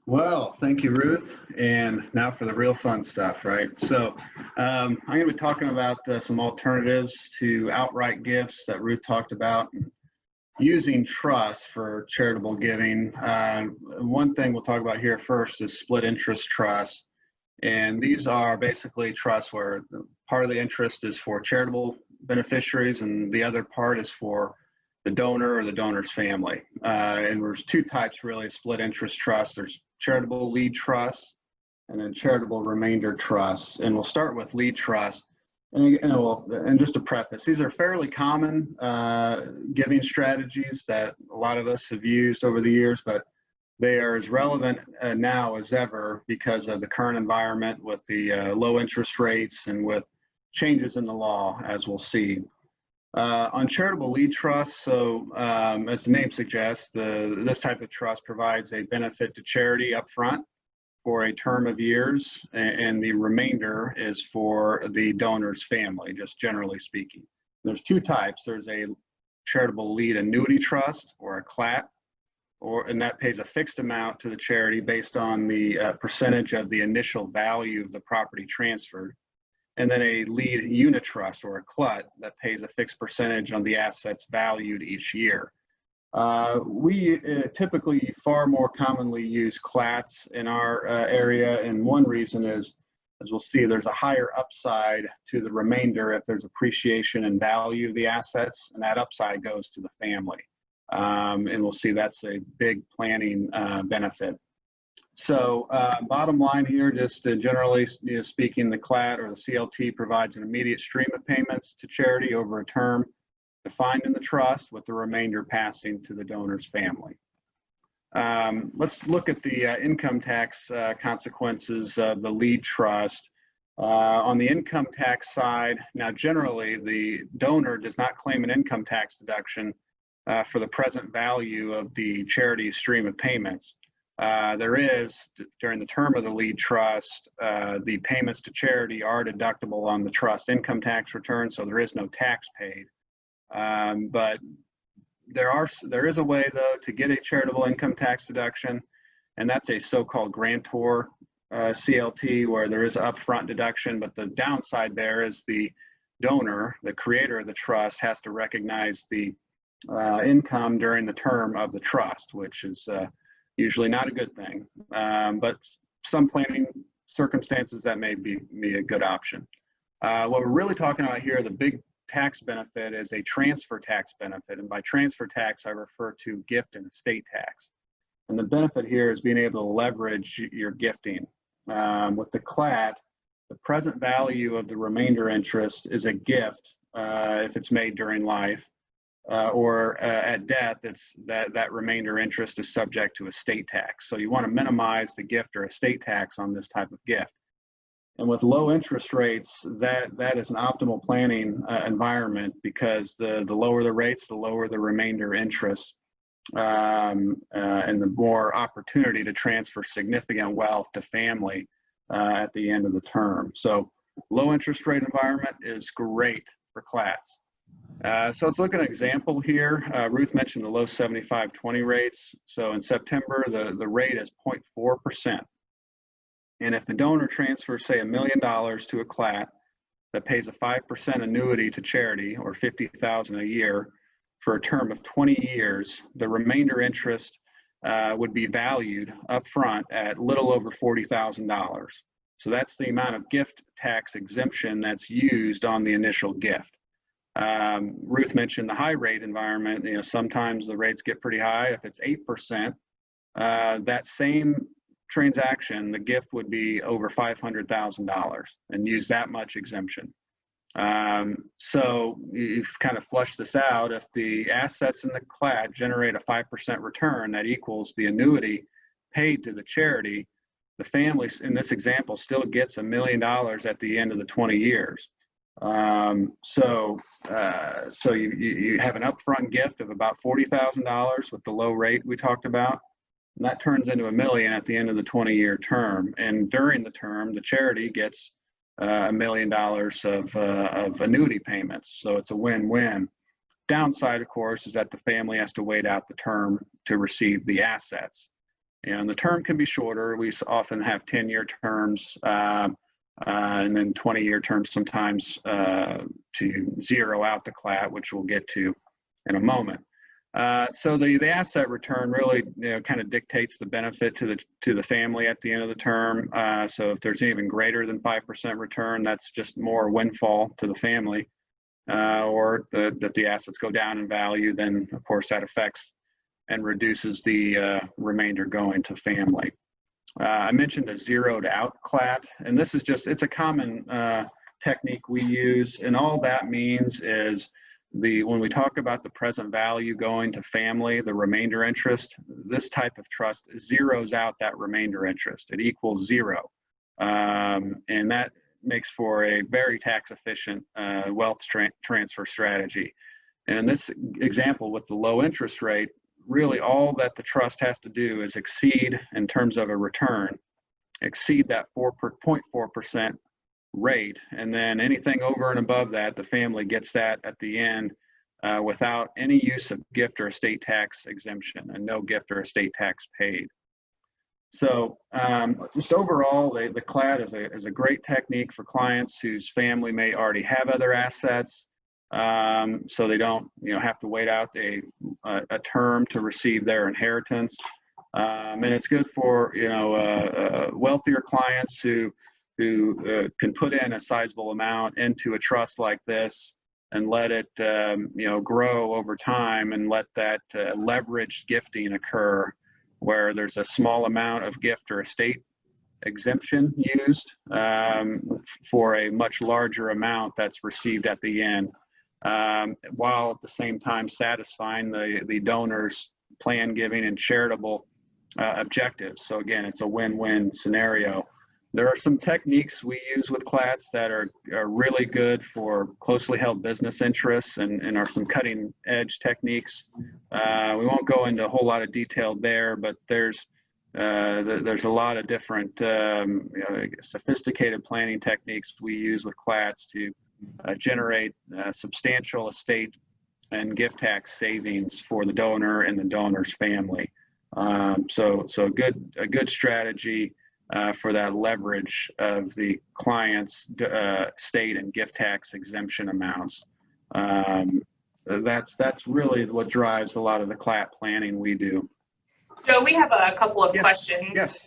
well, thank you, Ruth. And now for the real fun stuff, right? So I'm going to be talking about some alternatives to outright gifts that Ruth talked about, using trusts for charitable giving. One thing we'll talk about here first is split interest trusts. And these are basically trusts where part of the interest is for charitable beneficiaries and the other part is for the donor or the donor's family. And there's two types really of split interest trusts. There's charitable lead trusts and then charitable remainder trusts. And we'll start with lead trust. And just to preface, these are fairly common giving strategies that a lot of us have used over the years, but they are as relevant now as ever because of the current environment with the low interest rates and with changes in the law, as we'll see. On charitable lead trusts, so as the name suggests, this type of trust provides a benefit to charity up front for a term of years, and the remainder is for the donor's family, just generally speaking. There's two types. There's a charitable lead annuity trust, or a CLAT, and that pays a fixed amount to the charity based on the percentage of the initial value of the property transferred. And then a lead unit trust, or a CLUT, that pays a fixed percentage on the assets valued each year. We typically far more commonly use CLATs in our area, and one reason is, as we'll see, there's a higher upside to the remainder if there's appreciation and value of the assets, and that upside goes to the family. And we'll see that's a big planning benefit. So bottom line here, just generally speaking, the CLAT or the CLT provides an immediate stream of payments to charity over a term defined in the trust, with the remainder passing to the donor's family. Let's look at the income tax consequences of the lead trust. On the income tax side, now generally the donor does not claim an income tax deduction for the present value of the charity's stream of payments. There is, during the term of the lead trust, the payments to charity are deductible on the trust income tax return, so there is no tax paid. But there is a way, though, to get a charitable income tax deduction, and that's a so-called grantor CLT, where there is an upfront deduction, but the downside there is the donor, the creator of the trust, has to recognize the income during the term of the trust, which is usually not a good thing. But some planning circumstances, that may be a good option. What we're really talking about here, the big tax benefit, is a transfer tax benefit. And by transfer tax, I refer to gift and estate tax. And the benefit here is being able to leverage your gifting. With the CLAT, the present value of the remainder interest is a gift if it's made during life, or at death, that remainder interest is subject to estate tax. So you want to minimize the gift or estate tax on this type of gift. And with low interest rates, that is an optimal planning environment, because the lower the rates, the lower the remainder interest, and the more opportunity to transfer significant wealth to family at the end of the term. So low interest rate environment is great for CLATs. So let's look at an example here. Ruth mentioned the low 75/20 rates. So in September, the rate is 0.4%. And if the donor transfers, say, $1 million to a CLAT that pays a 5% annuity to charity, or $50,000 a year, for a term of 20 years, the remainder interest would be valued upfront at little over $40,000. So that's the amount of gift tax exemption that's used on the initial gift. Ruth mentioned the high rate environment. Sometimes the rates get pretty high. If it's 8%, that same transaction, the gift would be over $500,000 and use that much exemption. So you've kind of flushed this out. If the assets in the CLAT generate a 5% return, that equals the annuity paid to the charity. The family, in this example, still gets $1 million at the end of the 20 years. So you have an upfront gift of about $40,000 with the low rate we talked about, and that turns into $1 million at the end of the 20-year term. And during the term, the charity gets $1 million of annuity payments. So it's a win-win. Downside, of course, is that the family has to wait out the term to receive the assets. And the term can be shorter. We often have 10-year terms, and then 20-year terms sometimes to zero out the CLAT, which we'll get to in a moment. So the asset return really kind of dictates the benefit to the family at the end of the term. So if there's even greater than 5% return, that's just more windfall to the family. Or that the assets go down in value, then of course that affects and reduces the remainder going to family. I mentioned a zeroed out CLAT, and this is it's a common technique we use, and all that means is when we talk about the present value going to family, the remainder interest, this type of trust zeroes out that remainder interest. It equals zero, and that makes for a very tax efficient wealth transfer strategy. And in this example with the low interest rate, really all that the trust has to do is exceed, in terms of a return, exceed that 4.4% rate, and then anything over and above that, the family gets that at the end without any use of gift or estate tax exemption, and no gift or estate tax paid. So just overall, the CLAT is a great technique for clients whose family may already have other assets, so they don't have to wait out a term to receive their inheritance. And it's good for wealthier clients who can put in a sizable amount into a trust like this and let it grow over time, and let that leveraged gifting occur where there's a small amount of gift or estate exemption used for a much larger amount that's received at the end, while at the same time satisfying the donor's plan giving and charitable objectives. So again, it's a win-win scenario. There are some techniques we use with CLATs that are really good for closely held business interests and are some cutting edge techniques. We won't go into a whole lot of detail there, but there's a lot of different sophisticated planning techniques we use with CLATs to generate substantial estate and gift tax savings for the donor and the donor's family. So a good strategy for that leverage of the client's state and gift tax exemption amounts. That's really what drives a lot of the CLAT planning we do. So we have a couple of questions. Yes.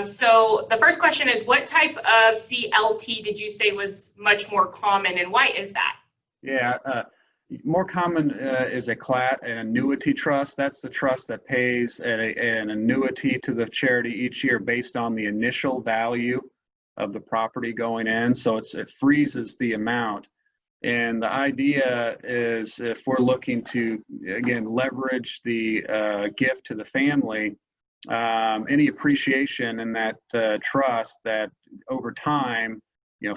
So the first question is, what type of CLT did you say was much more common, and why is that? Yeah, more common is a CLAT, an annuity trust. That's the trust that pays an annuity to the charity each year based on the initial value of the property going in. So it freezes the amount. And the idea is, if we're looking to, again, leverage the gift to the family, any appreciation in that trust that over time,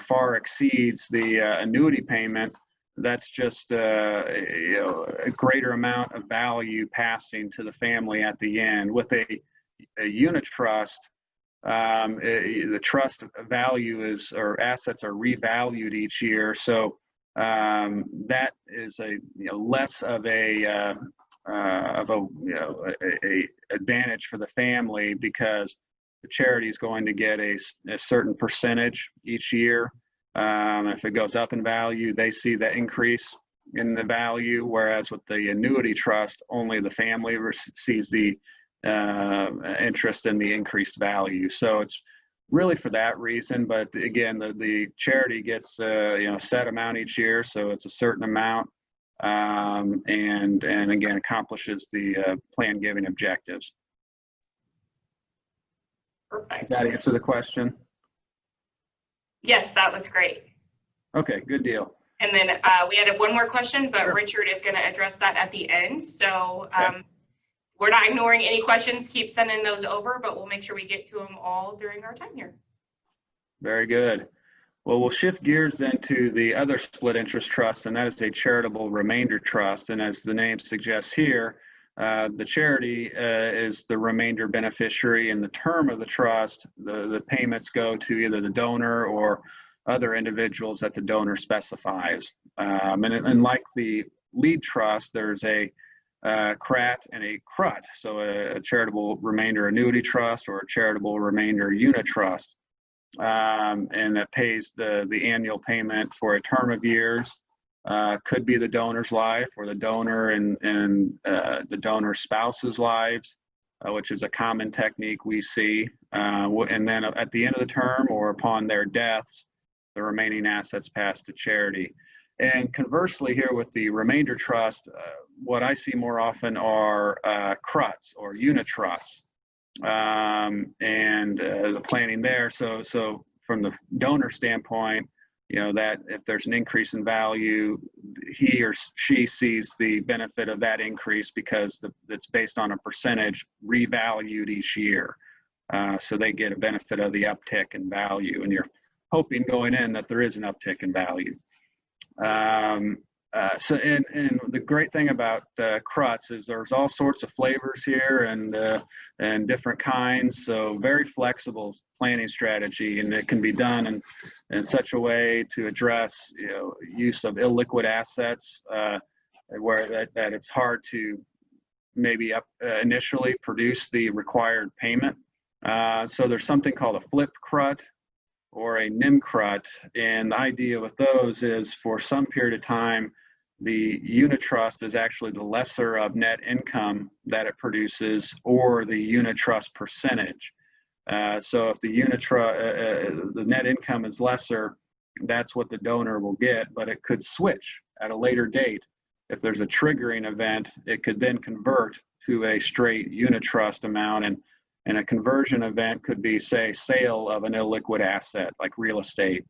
far exceeds the annuity payment, that's just a greater amount of value passing to the family at the end. With a unit trust, the trust value or assets are revalued each year. So that is a less of a advantage for the family, because the charity is going to get a certain percentage each year. If it goes up in value, they see the increase in the value, whereas with the annuity trust, only the family sees the interest in the increased value. So it's really for that reason. But again, the charity gets a set amount each year, so it's a certain amount, and again accomplishes the plan giving objectives. Perfect. Does that answer the question? Yes, that was great. Okay, good deal. And then we had one more question, but Richard is going to address that at the end. So we're not ignoring any questions. Keep sending those over, but we'll make sure we get to them all during our time here. Very good. Well, we'll shift gears then to the other split interest trust, and that is a charitable remainder trust. And as the name suggests here, the charity is the remainder beneficiary. In the term of the trust, the payments go to either the donor or other individuals that the donor specifies. And like the lead trust, there's a CRAT and a CRUT, so a charitable remainder annuity trust or a charitable remainder unit trust, and that pays the annual payment for a term of years. Could be the donor's life or the donor and the donor's spouse's lives, which is a common technique we see. And then at the end of the term or upon their deaths, the remaining assets pass to charity. And conversely here with the remainder trust, what I see more often are Cruts or unit trusts, and the planning there. So from the donor standpoint, that if there's an increase in value, he or she sees the benefit of that increase because it's based on a percentage revalued each year. So they get a benefit of the uptick in value, and you're hoping going in that there is an uptick in value. So the great thing about Cruts is there's all sorts of flavors here and different kinds. So very flexible planning strategy, and it can be done in such a way to address use of illiquid assets where that it's hard to maybe initially produce the required payment. So there's something called a flip Crut or a NIM Crut, and the idea with those is for some period of time, the unit trust is actually the lesser of net income that it produces or the unit trust percentage. So if the unit the net income is lesser, that's what the donor will get, but it could switch at a later date if there's a triggering event, it could then convert to a straight unit trust amount. And a conversion event could be, say, sale of an illiquid asset like real estate,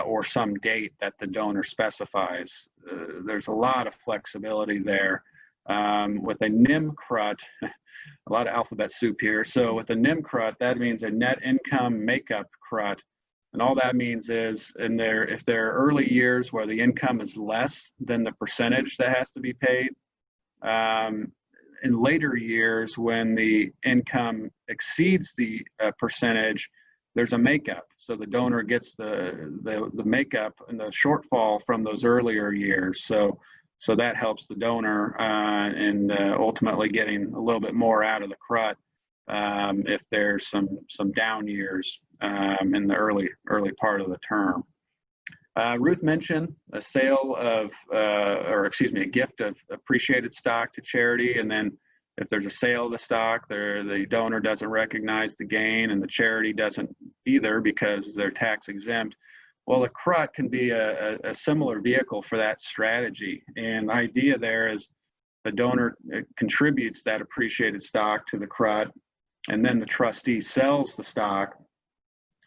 or some date that the donor specifies. There's a lot of flexibility there. With a NIM CRUT, a lot of alphabet soup here. So with a NIM CRUT, that means a net income makeup CRUT. And all that means is if there are early years where the income is less than the percentage that has to be paid, in later years when the income exceeds the percentage, there's a makeup. So the donor gets the makeup and the shortfall from those earlier years. So that helps the donor in ultimately getting a little bit more out of the CRUT if there's some down years in the early part of the term. Ruth mentioned a sale of, a gift of appreciated stock to charity, and then if there's a sale of the stock, the donor doesn't recognize the gain and the charity doesn't either because they're tax exempt. Well, the CRUT can be a similar vehicle for that strategy. And the idea there is the donor contributes that appreciated stock to the CRUT, and then the trustee sells the stock.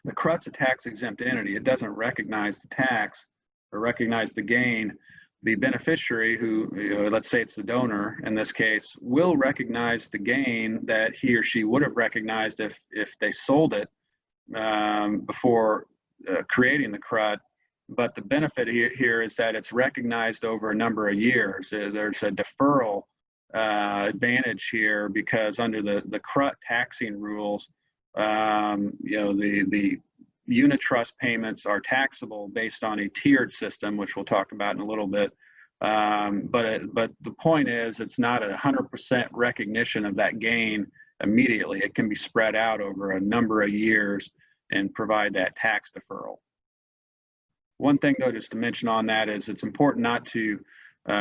The CRUT's a tax exempt entity. It doesn't recognize the tax or recognize the gain. The beneficiary, who, let's say it's the donor in this case, will recognize the gain that he or she would have recognized if they sold it before creating the CRUT. But the benefit here is that it's recognized over a number of years. There's a deferral advantage here because under the CRUT taxing rules, the unit trust payments are taxable based on a tiered system, which we'll talk about in a little bit. But the point is, it's not 100% recognition of that gain immediately. It can be spread out over a number of years and provide that tax deferral. One thing, though, just to mention on that is it's important not to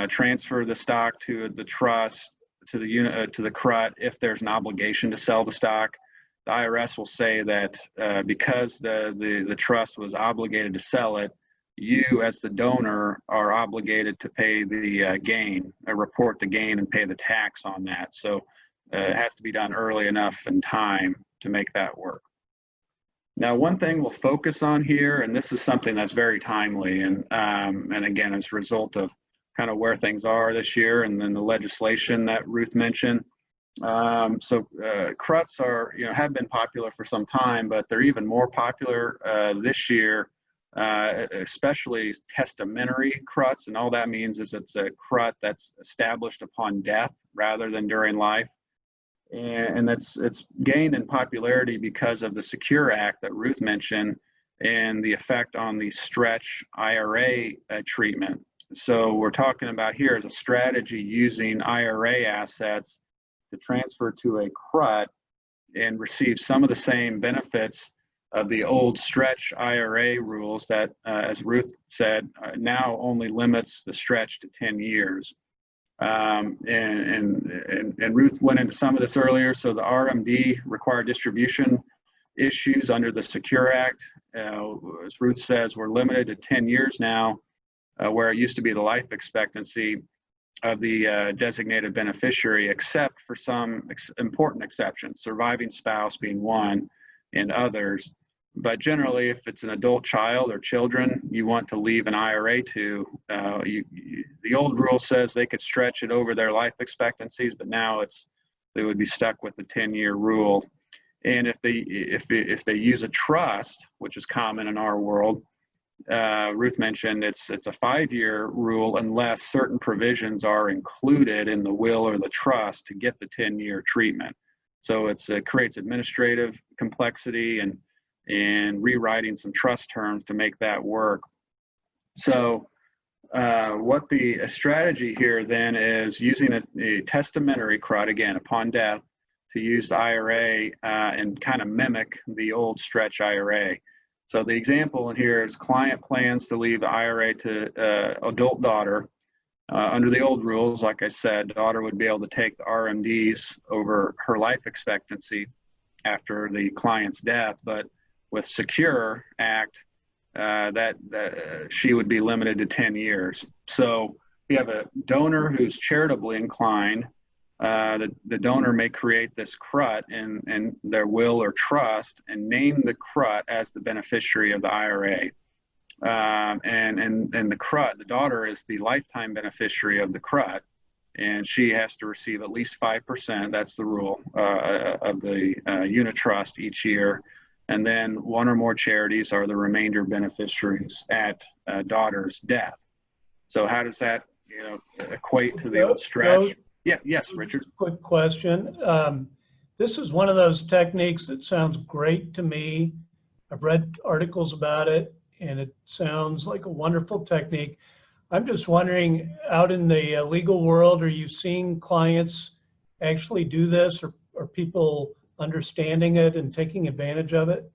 transfer the stock to the trust, to the CRUT if there's an obligation to sell the stock. The IRS will say that because the trust was obligated to sell it, you as the donor are obligated to pay the gain, report the gain and pay the tax on that. So it has to be done early enough in time to make that work. Now, one thing we'll focus on here, and this is something that's very timely, and again, as a result of kind of where things are this year and then the legislation that Ruth mentioned. Cruts are, have been popular for some time, but they're even more popular this year, especially testamentary cruts. And all that means is it's a crut that's established upon death rather than during life. And it's gained in popularity because of the Secure Act that Ruth mentioned and the effect on the stretch IRA treatment. So we're talking about here is a strategy using IRA assets to transfer to a CRUT and receive some of the same benefits of the old stretch IRA rules that, as Ruth said, now only limits the stretch to 10 years. And Ruth went into some of this earlier. So the RMD, required distribution issues under the Secure Act, as Ruth says, we're limited to 10 years now, where it used to be the life expectancy of the designated beneficiary, except for some important exceptions, surviving spouse being one and others. But generally, if it's an adult child or children you want to leave an IRA to, the old rule says they could stretch it over their life expectancies, but now they would be stuck with the 10-year rule. And if they use a trust, which is common in our world, Ruth mentioned it's a 5-year rule unless certain provisions are included in the will or the trust to get the 10-year treatment. So it creates administrative complexity and rewriting some trust terms to make that work. So what the strategy here then is using a testamentary CRUT, again, upon death, to use the IRA and kind of mimic the old stretch IRA. So the example in here is client plans to leave the IRA to adult daughter. Under the old rules, like I said, daughter would be able to take the RMDs over her life expectancy after the client's death, but with Secure Act, that she would be limited to 10 years. So you have a donor who's charitably inclined, the donor may create this CRUT in their will or trust and name the CRUT as the beneficiary of the IRA. And the CRUT, the daughter, is the lifetime beneficiary of the CRUT, and she has to receive at least 5%, that's the rule, of the unit trust each year. And then one or more charities are the remainder beneficiaries at daughter's death. So how does that, equate to the old stretch? Yeah, yes, Richard. Quick question. This is one of those techniques that sounds great to me. I've read articles about it, and it sounds like a wonderful technique. I'm just wondering, out in the legal world, are you seeing clients actually do this, or are people understanding it and taking advantage of it?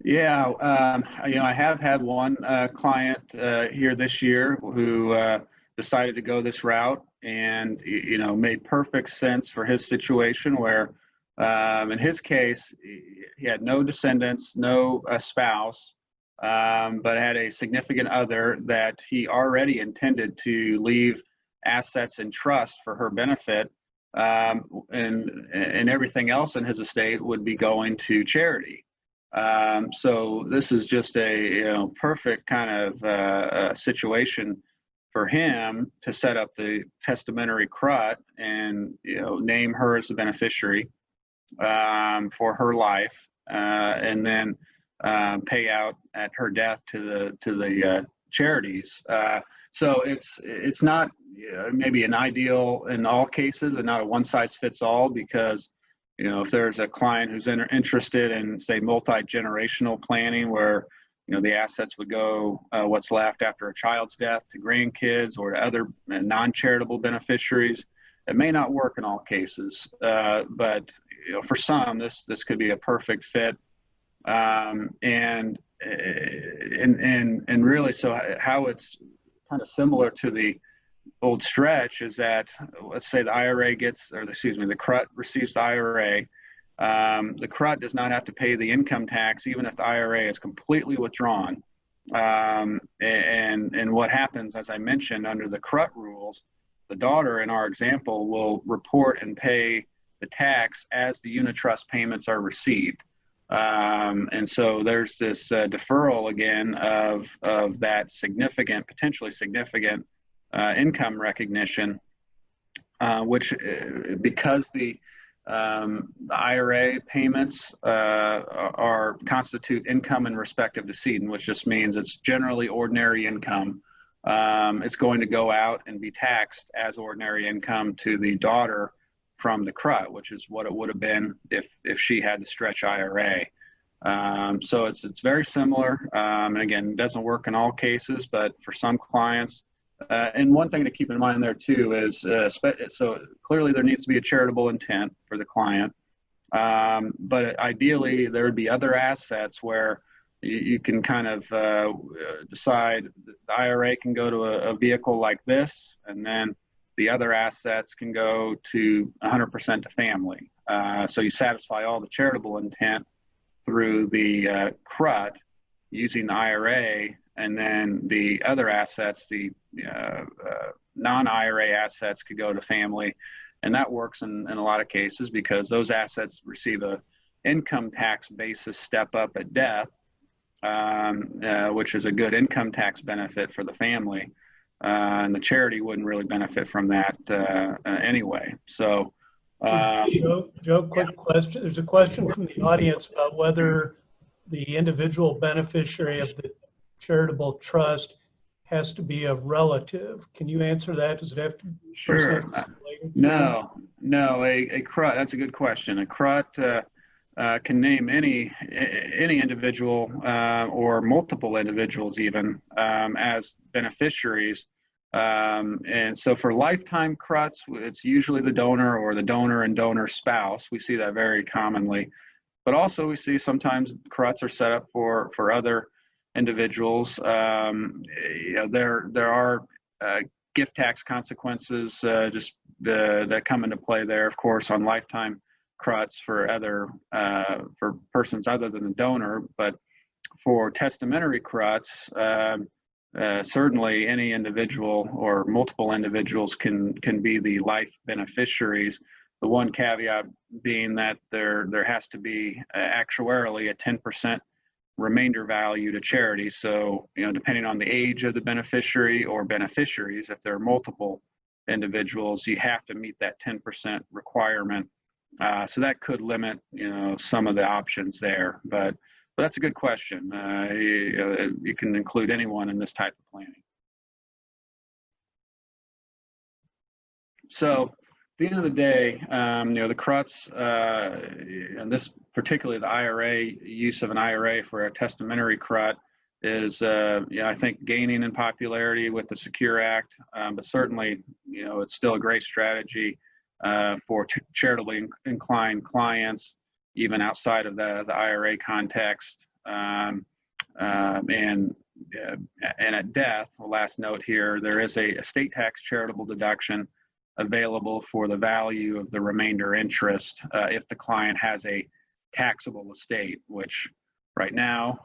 Yeah, I have had one client here this year who decided to go this route, and made perfect sense for his situation, where in his case he had no descendants, no spouse, but had a significant other that he already intended to leave assets in trust for her benefit, and everything else in his estate would be going to charity. So this is just a perfect kind of situation for him to set up the testamentary CRUT and name her as the beneficiary for her life, and then pay out at her death to the charities. So it's not maybe an ideal in all cases, and not a one size fits all, because if there's a client who's interested in, say, multi-generational planning, where the assets would go, what's left after a child's death, to grandkids or to other non-charitable beneficiaries, it may not work in all cases. But for some, this could be a perfect fit. And really, so how it's kind of similar to the old stretch is that, let's say the IRA the CRUT receives the IRA. The CRUT does not have to pay the income tax, even if the IRA is completely withdrawn. And what happens, as I mentioned, under the CRUT rules, the daughter in our example will report and pay the tax as the unit trust payments are received. And so there's this deferral again of that potentially significant income recognition, which because the IRA payments constitute income in respect of decedent, which just means it's generally ordinary income. It's going to go out and be taxed as ordinary income to the daughter from the CRUT, which is what it would have been if she had the stretch IRA. So it's very similar. And again, it doesn't work in all cases, but for some clients. And one thing to keep in mind there too is, so clearly there needs to be a charitable intent for the client. But ideally there would be other assets where you can kind of decide the IRA can go to a vehicle like this, and then the other assets can go to 100% to family. So you satisfy all the charitable intent through the CRUT using the IRA, and then the other assets, the non-IRA assets, could go to family. And that works in a lot of cases because those assets receive a income tax basis step up at death, which is a good income tax benefit for the family. And the charity wouldn't really benefit from that anyway. So, Joe, quick question. There's a question from the audience about whether the individual beneficiary of the charitable trust has to be a relative. Can you answer that? Does it have to? Sure. No. A CRUT. That's a good question. A CRUT can name any individual or multiple individuals even as beneficiaries. And so for lifetime CRUTs, it's usually the donor or the donor and donor spouse. We see that very commonly. But also we see sometimes CRUTs are set up for other individuals. There are gift tax consequences that come into play there, of course, on lifetime CRUTs for persons other than the donor. But for testamentary CRUTs, certainly any individual or multiple individuals can be the life beneficiaries. The one caveat being that there has to be actuarially a 10% remainder value to charity. So, depending on the age of the beneficiary or beneficiaries, if there are multiple individuals, you have to meet that 10% requirement. So that could limit, some of the options there. But that's a good question. You can include anyone in this type of planning. So at the end of the day, the Cruts, and this particularly the IRA, use of an IRA for a testamentary Crut is, I think, gaining in popularity with the Secure Act, but certainly, it's still a great strategy for charitably inclined clients, even outside of the IRA context. And at death, the last note here, there is a estate tax charitable deduction available for the value of the remainder interest if the client has a taxable estate, which right now,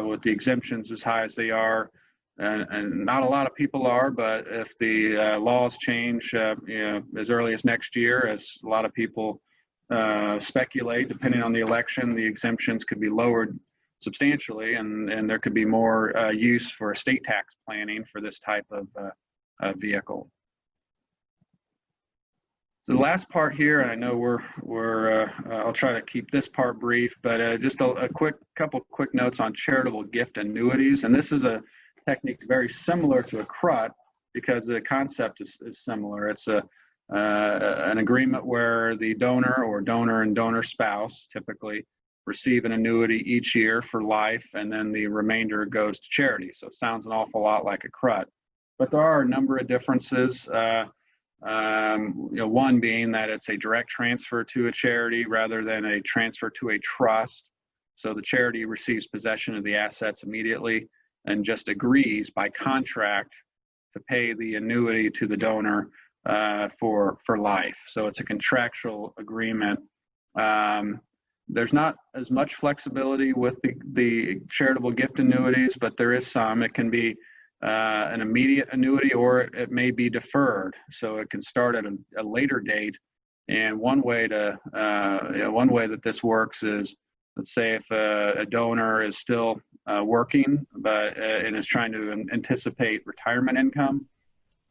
with the exemptions as high as they are, and not a lot of people are, but if the laws change, as early as next year, as a lot of people speculate, depending on the election, the exemptions could be lowered substantially, and there could be more use for estate tax planning for this type of vehicle. So the last part here, I know I'll try to keep this part brief, but just a couple quick notes on charitable gift annuities. And this is a technique very similar to a Crut because the concept is similar. It's an agreement where the donor or donor and donor spouse typically receive an annuity each year for life, and then the remainder goes to charity. So it sounds an awful lot like a Crut, but there are a number of differences. One being that it's a direct transfer to a charity rather than a transfer to a trust. So the charity receives possession of the assets immediately and just agrees by contract to pay the annuity to the donor for life. So it's a contractual agreement. There's not as much flexibility with the charitable gift annuities, but there is some. It can be an immediate annuity, or it may be deferred, so it can start at a later date. And one way that this works is, let's say if a donor is still working and is trying to anticipate retirement income,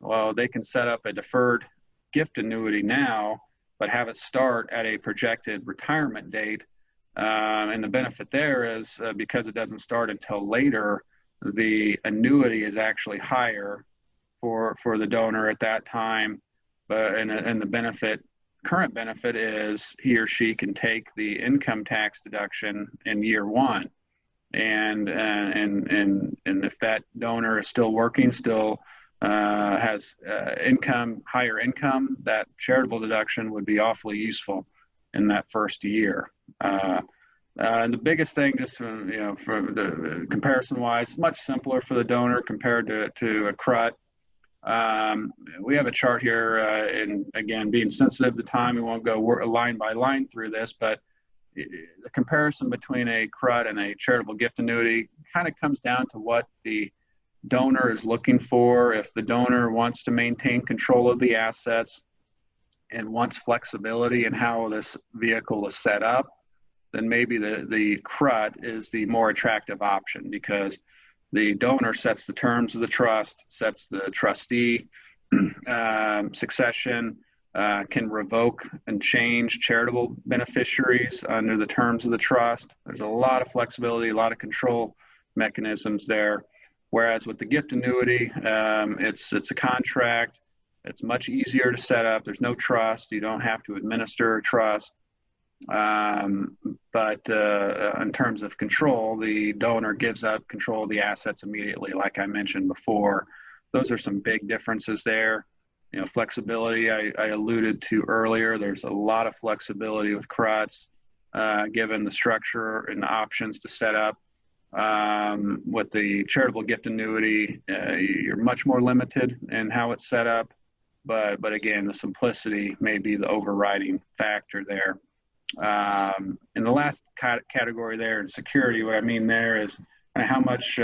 well, they can set up a deferred gift annuity now, but have it start at a projected retirement date. And the benefit there is because it doesn't start until later, the annuity is actually higher for the donor at that time, and the current benefit is he or she can take the income tax deduction in year one, and if that donor is still working, has higher income, that charitable deduction would be awfully useful in that first year. And the biggest thing, just for the comparison-wise, much simpler for the donor compared to a Crut. We have a chart here, and again, being sensitive to time, we won't go line by line through this, but the comparison between a Crut and a charitable gift annuity kind of comes down to what the donor is looking for. If the donor wants to maintain control of the assets and wants flexibility in how this vehicle is set up, then maybe the Crut is the more attractive option, because the donor sets the terms of the trust, sets the trustee succession, can revoke and change charitable beneficiaries under the terms of the trust. There's a lot of flexibility, a lot of control mechanisms there. Whereas with the gift annuity, it's a contract. It's much easier to set up. There's no trust. You don't have to administer a trust. But in terms of control, the donor gives up control of the assets immediately, like I mentioned before. Those are some big differences there. Flexibility I alluded to earlier. There's a lot of flexibility with Cruts, given the structure and the options to set up. With the charitable gift annuity, you're much more limited in how it's set up. But again, the simplicity may be the overriding factor there. In the last category there, in security, what I mean there is how much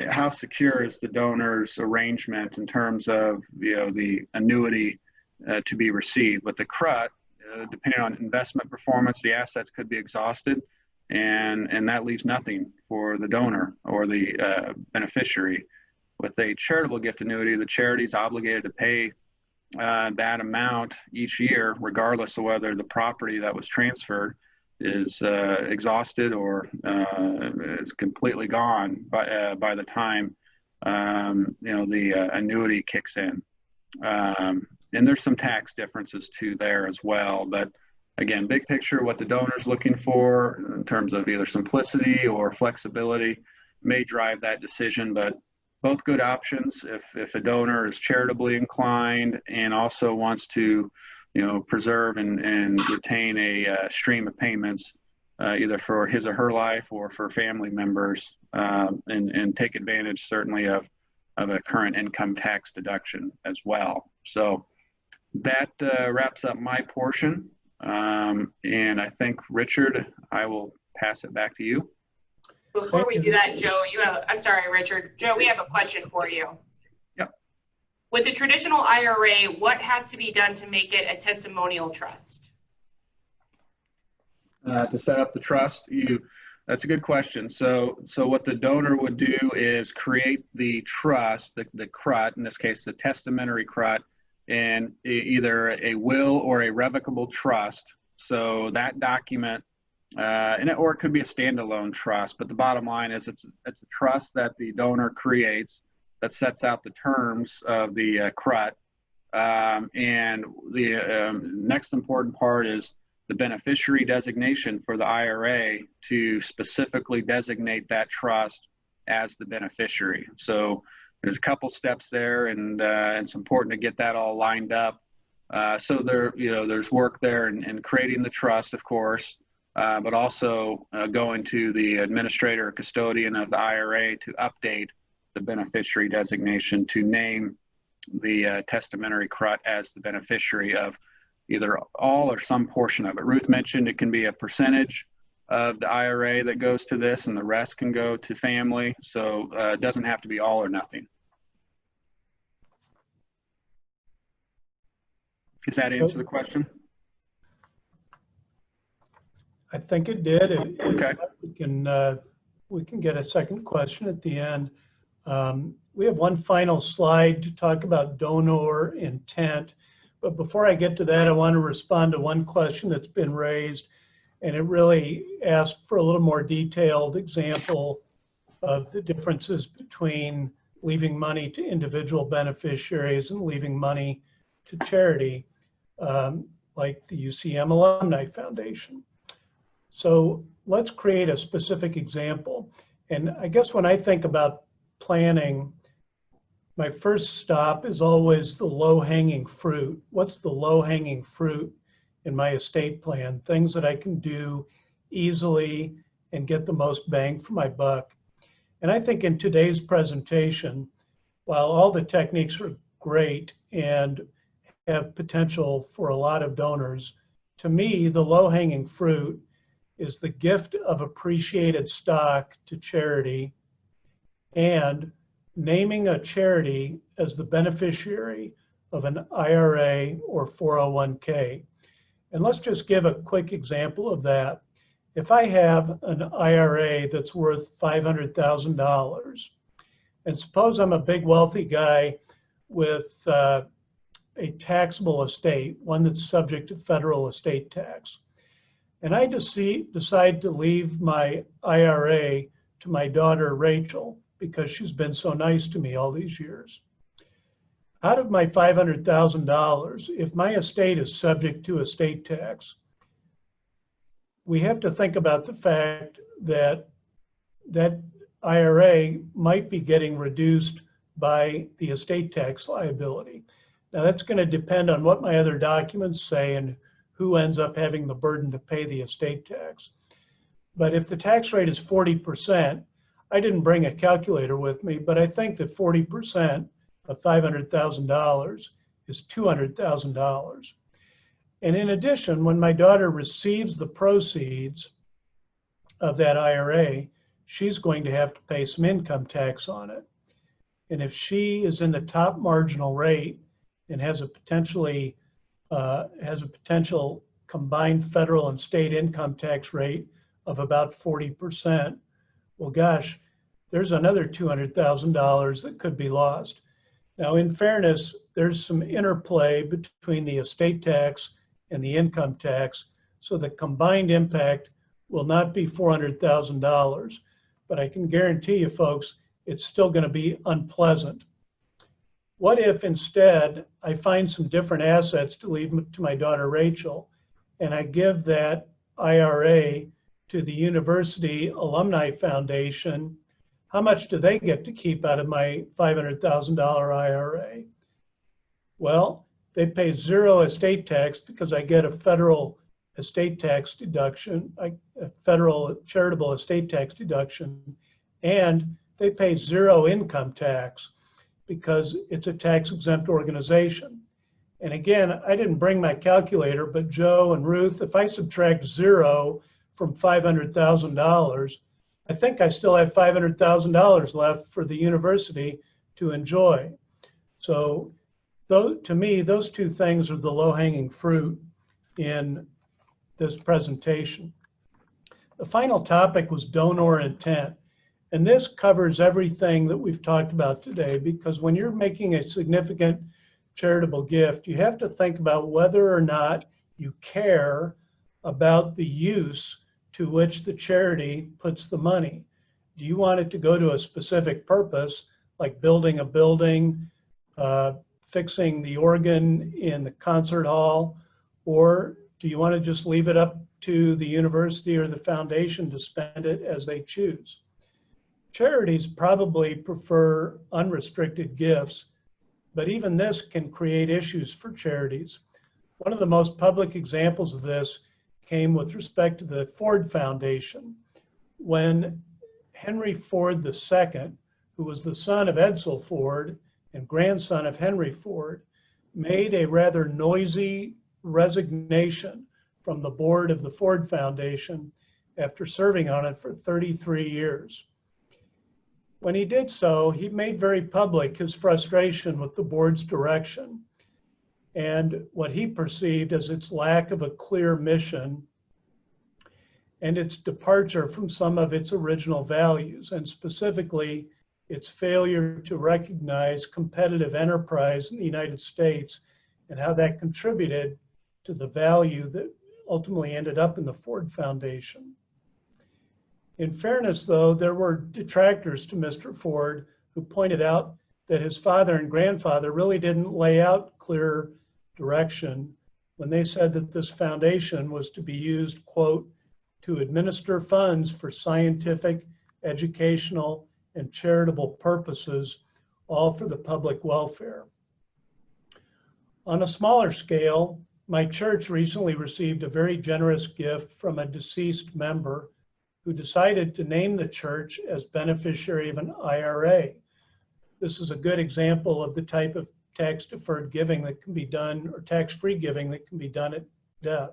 how secure is the donor's arrangement in terms of, the annuity to be received. With the CRUT, depending on investment performance, the assets could be exhausted, and that leaves nothing for the donor or the beneficiary. With a charitable gift annuity, the charity is obligated to pay that amount each year, regardless of whether the property that was transferred is exhausted or is completely gone by the time the annuity kicks in. And there's some tax differences too there as well. But again, big picture, what the donor's looking for in terms of either simplicity or flexibility may drive that decision. But both good options if a donor is charitably inclined and also wants to preserve and retain a stream of payments either for his or her life or for family members, and take advantage certainly of a current income tax deduction as well. So that wraps up my portion. And I think, Richard, I will pass it back to you. Before we do that, Joe, I'm sorry, Richard. Joe, we have a question for you. Yep. With the traditional IRA, what has to be done to make it a testimonial trust? To set up the trust, that's a good question. So what the donor would do is create the trust, the CRUT, in this case, the testamentary CRUT, in either a will or a revocable trust. So that document, or it could be a standalone trust, but the bottom line is it's a trust that the donor creates that sets out the terms of the CRUT. And the next important part is the beneficiary designation for the IRA to specifically designate that trust as the beneficiary. So there's a couple steps there, and it's important to get that all lined up. So there's work there in creating the trust, of course, but also going to the administrator or custodian of the IRA to update the beneficiary designation to name the testamentary CRUT as the beneficiary of either all or some portion of it. Ruth mentioned it can be a percentage of the IRA that goes to this, and the rest can go to family. So it doesn't have to be all or nothing. Does that answer the question? I think it did. Okay. We can get a second question at the end. We have one final slide to talk about donor intent. But before I get to that, I want to respond to one question that's been raised, and it really asked for a little more detailed example of the differences between leaving money to individual beneficiaries and leaving money to charity, like the UCM Alumni Foundation. So let's create a specific example. And I guess when I think about planning, my first stop is always the low-hanging fruit. What's the low-hanging fruit in my estate plan? Things that I can do easily and get the most bang for my buck. And I think in today's presentation, while all the techniques are great and have potential for a lot of donors, to me, the low-hanging fruit is the gift of appreciated stock to charity and naming a charity as the beneficiary of an IRA or 401k. And let's just give a quick example of that. If I have an IRA that's worth $500,000, and suppose I'm a big wealthy guy with a taxable estate, one that's subject to federal estate tax, and I decide to leave my IRA to my daughter Rachel, because she's been so nice to me all these years. Out of my $500,000, if my estate is subject to estate tax, we have to think about the fact that that IRA might be getting reduced by the estate tax liability. Now that's going to depend on what my other documents say and who ends up having the burden to pay the estate tax. But if the tax rate is 40%, I didn't bring a calculator with me, but I think that 40% of $500,000 is $200,000. And in addition, when my daughter receives the proceeds of that IRA, she's going to have to pay some income tax on it. And if she is in the top marginal rate and has a potential combined federal and state income tax rate of about 40%, well, gosh, there's another $200,000 that could be lost. Now, in fairness, there's some interplay between the estate tax and the income tax, so the combined impact will not be $400,000, but I can guarantee you folks, it's still going to be unpleasant. What if instead I find some different assets to leave to my daughter Rachel, and I give that IRA to the University Alumni Foundation? How much do they get to keep out of my $500,000 IRA? Well, they pay zero estate tax because I get a federal estate tax deduction, a federal charitable estate tax deduction, and they pay zero income tax because it's a tax-exempt organization. And again, I didn't bring my calculator, but Joe and Ruth, if I subtract zero from $500,000, I think I still have $500,000 left for the university to enjoy. So to me, those two things are the low-hanging fruit in this presentation. The final topic was donor intent. And this covers everything that we've talked about today, because when you're making a significant charitable gift, you have to think about whether or not you care about the use to which the charity puts the money. Do you want it to go to a specific purpose, like building a building, fixing the organ in the concert hall, or do you want to just leave it up to the university or the foundation to spend it as they choose? Charities probably prefer unrestricted gifts, but even this can create issues for charities. One of the most public examples of this came with respect to the Ford Foundation. When Henry Ford II, who was the son of Edsel Ford and grandson of Henry Ford, made a rather noisy resignation from the board of the Ford Foundation after serving on it for 33 years. When he did so, he made very public his frustration with the board's direction and what he perceived as its lack of a clear mission and its departure from some of its original values, and specifically its failure to recognize competitive enterprise in the United States and how that contributed to the value that ultimately ended up in the Ford Foundation. In fairness, though, there were detractors to Mr. Ford who pointed out that his father and grandfather really didn't lay out clear direction when they said that this foundation was to be used, quote, to administer funds for scientific, educational, and charitable purposes, all for the public welfare. On a smaller scale, my church recently received a very generous gift from a deceased member who decided to name the church as beneficiary of an IRA. This is a good example of the type of tax-deferred giving that can be done, or tax-free giving that can be done at death.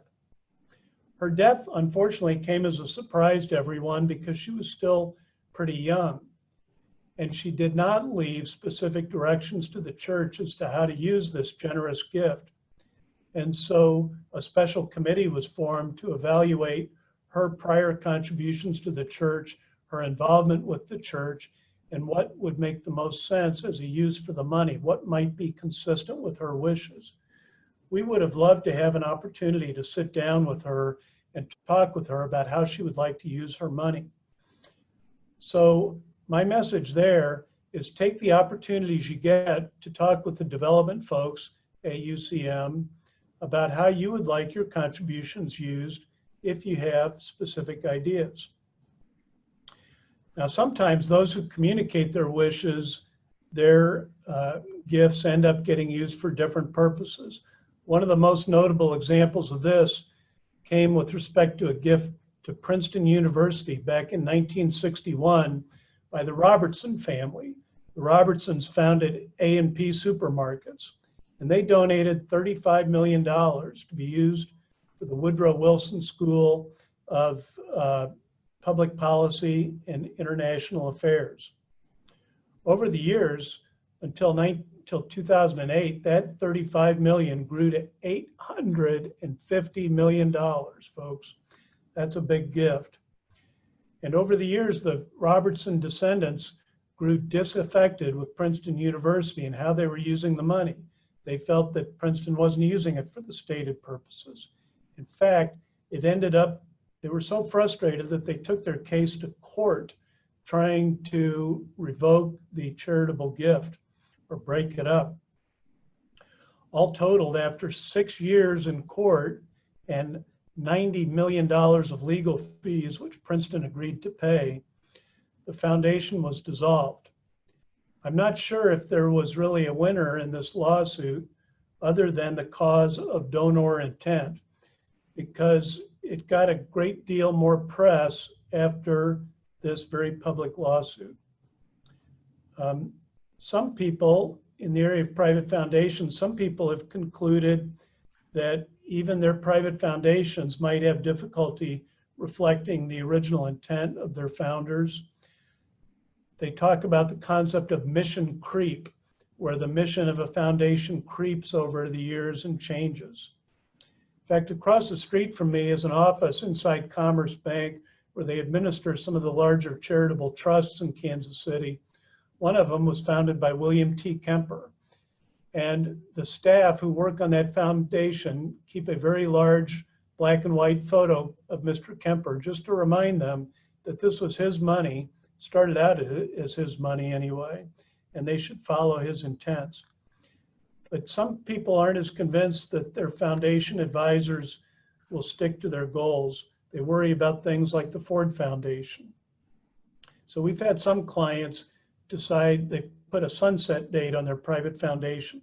Her death, unfortunately, came as a surprise to everyone because she was still pretty young, and she did not leave specific directions to the church as to how to use this generous gift. And so a special committee was formed to evaluate her prior contributions to the church, her involvement with the church, and what would make the most sense as a use for the money, what might be consistent with her wishes. We would have loved to have an opportunity to sit down with her and talk with her about how she would like to use her money. So my message there is take the opportunities you get to talk with the development folks at UCM about how you would like your contributions used if you have specific ideas. Now, sometimes those who communicate their wishes, their gifts end up getting used for different purposes. One of the most notable examples of this came with respect to a gift to Princeton University back in 1961 by the Robertson family. The Robertsons founded A&P Supermarkets, and they donated $35 million to be used for the Woodrow Wilson School of public policy, and international affairs. Over the years, until 2008, that 35 million grew to $850 million, folks. That's a big gift. And over the years, the Robertson descendants grew disaffected with Princeton University and how they were using the money. They felt that Princeton wasn't using it for the stated purposes. In fact, it ended up, they were so frustrated that they took their case to court trying to revoke the charitable gift or break it up. All totaled, after 6 years in court and $90 million of legal fees, which Princeton agreed to pay, the foundation was dissolved. I'm not sure if there was really a winner in this lawsuit other than the cause of donor intent, because it got a great deal more press after this very public lawsuit. Some people in the area of private foundations, some people have concluded that even their private foundations might have difficulty reflecting the original intent of their founders. They talk about the concept of mission creep, where the mission of a foundation creeps over the years and changes. In fact, across the street from me is an office inside Commerce Bank where they administer some of the larger charitable trusts in Kansas City. One of them was founded by William T. Kemper. And the staff who work on that foundation keep a very large black and white photo of Mr. Kemper, just to remind them that this was his money, started out as his money anyway, and they should follow his intents. But some people aren't as convinced that their foundation advisors will stick to their goals. They worry about things like the Ford Foundation. So we've had some clients decide they put a sunset date on their private foundation.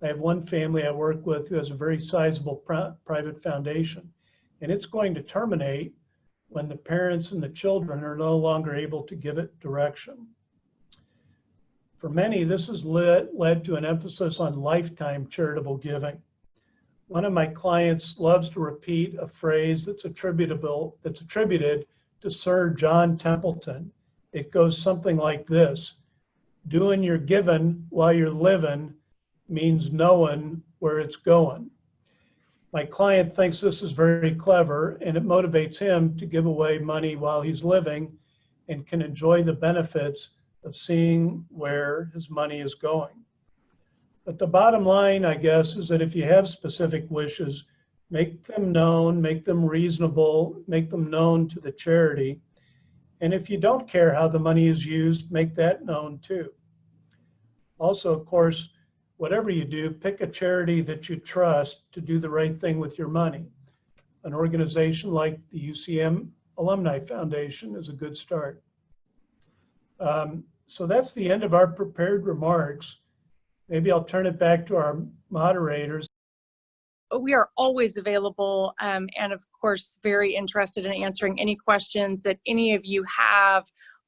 I have one family I work with who has a very sizable private foundation, and it's going to terminate when the parents and the children are no longer able to give it direction. For many, this has led to an emphasis on lifetime charitable giving. One of my clients loves to repeat a phrase that's attributed to Sir John Templeton. It goes something like this: doing your giving while you're living means knowing where it's going. My client thinks this is very clever, and it motivates him to give away money while he's living and can enjoy the benefits of seeing where his money is going. But the bottom line, I guess, is that if you have specific wishes, make them known, make them reasonable, make them known to the charity. And if you don't care how the money is used, make that known too. Also, of course, whatever you do, pick a charity that you trust to do the right thing with your money. An organization like the UCM Alumni Foundation is a good start. So that's the end of our prepared remarks. Maybe I'll turn it back to our moderators. We are always available and of course very interested in answering any questions that any of you have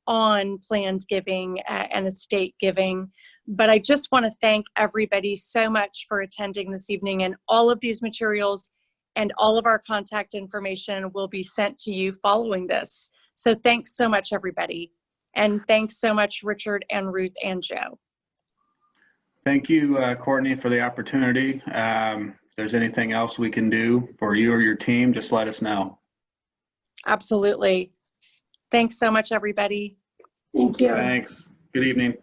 on planned giving and estate giving. But I just want to thank everybody so much for attending this evening, and all of these materials and all of our contact information will be sent to you following this. So thanks so much, everybody. And thanks so much, Richard and Ruth and Joe. Thank you, Courtney, for the opportunity. If there's anything else we can do for you or your team, just let us know. Absolutely. Thanks so much, everybody. Thank you. Thanks. Good evening.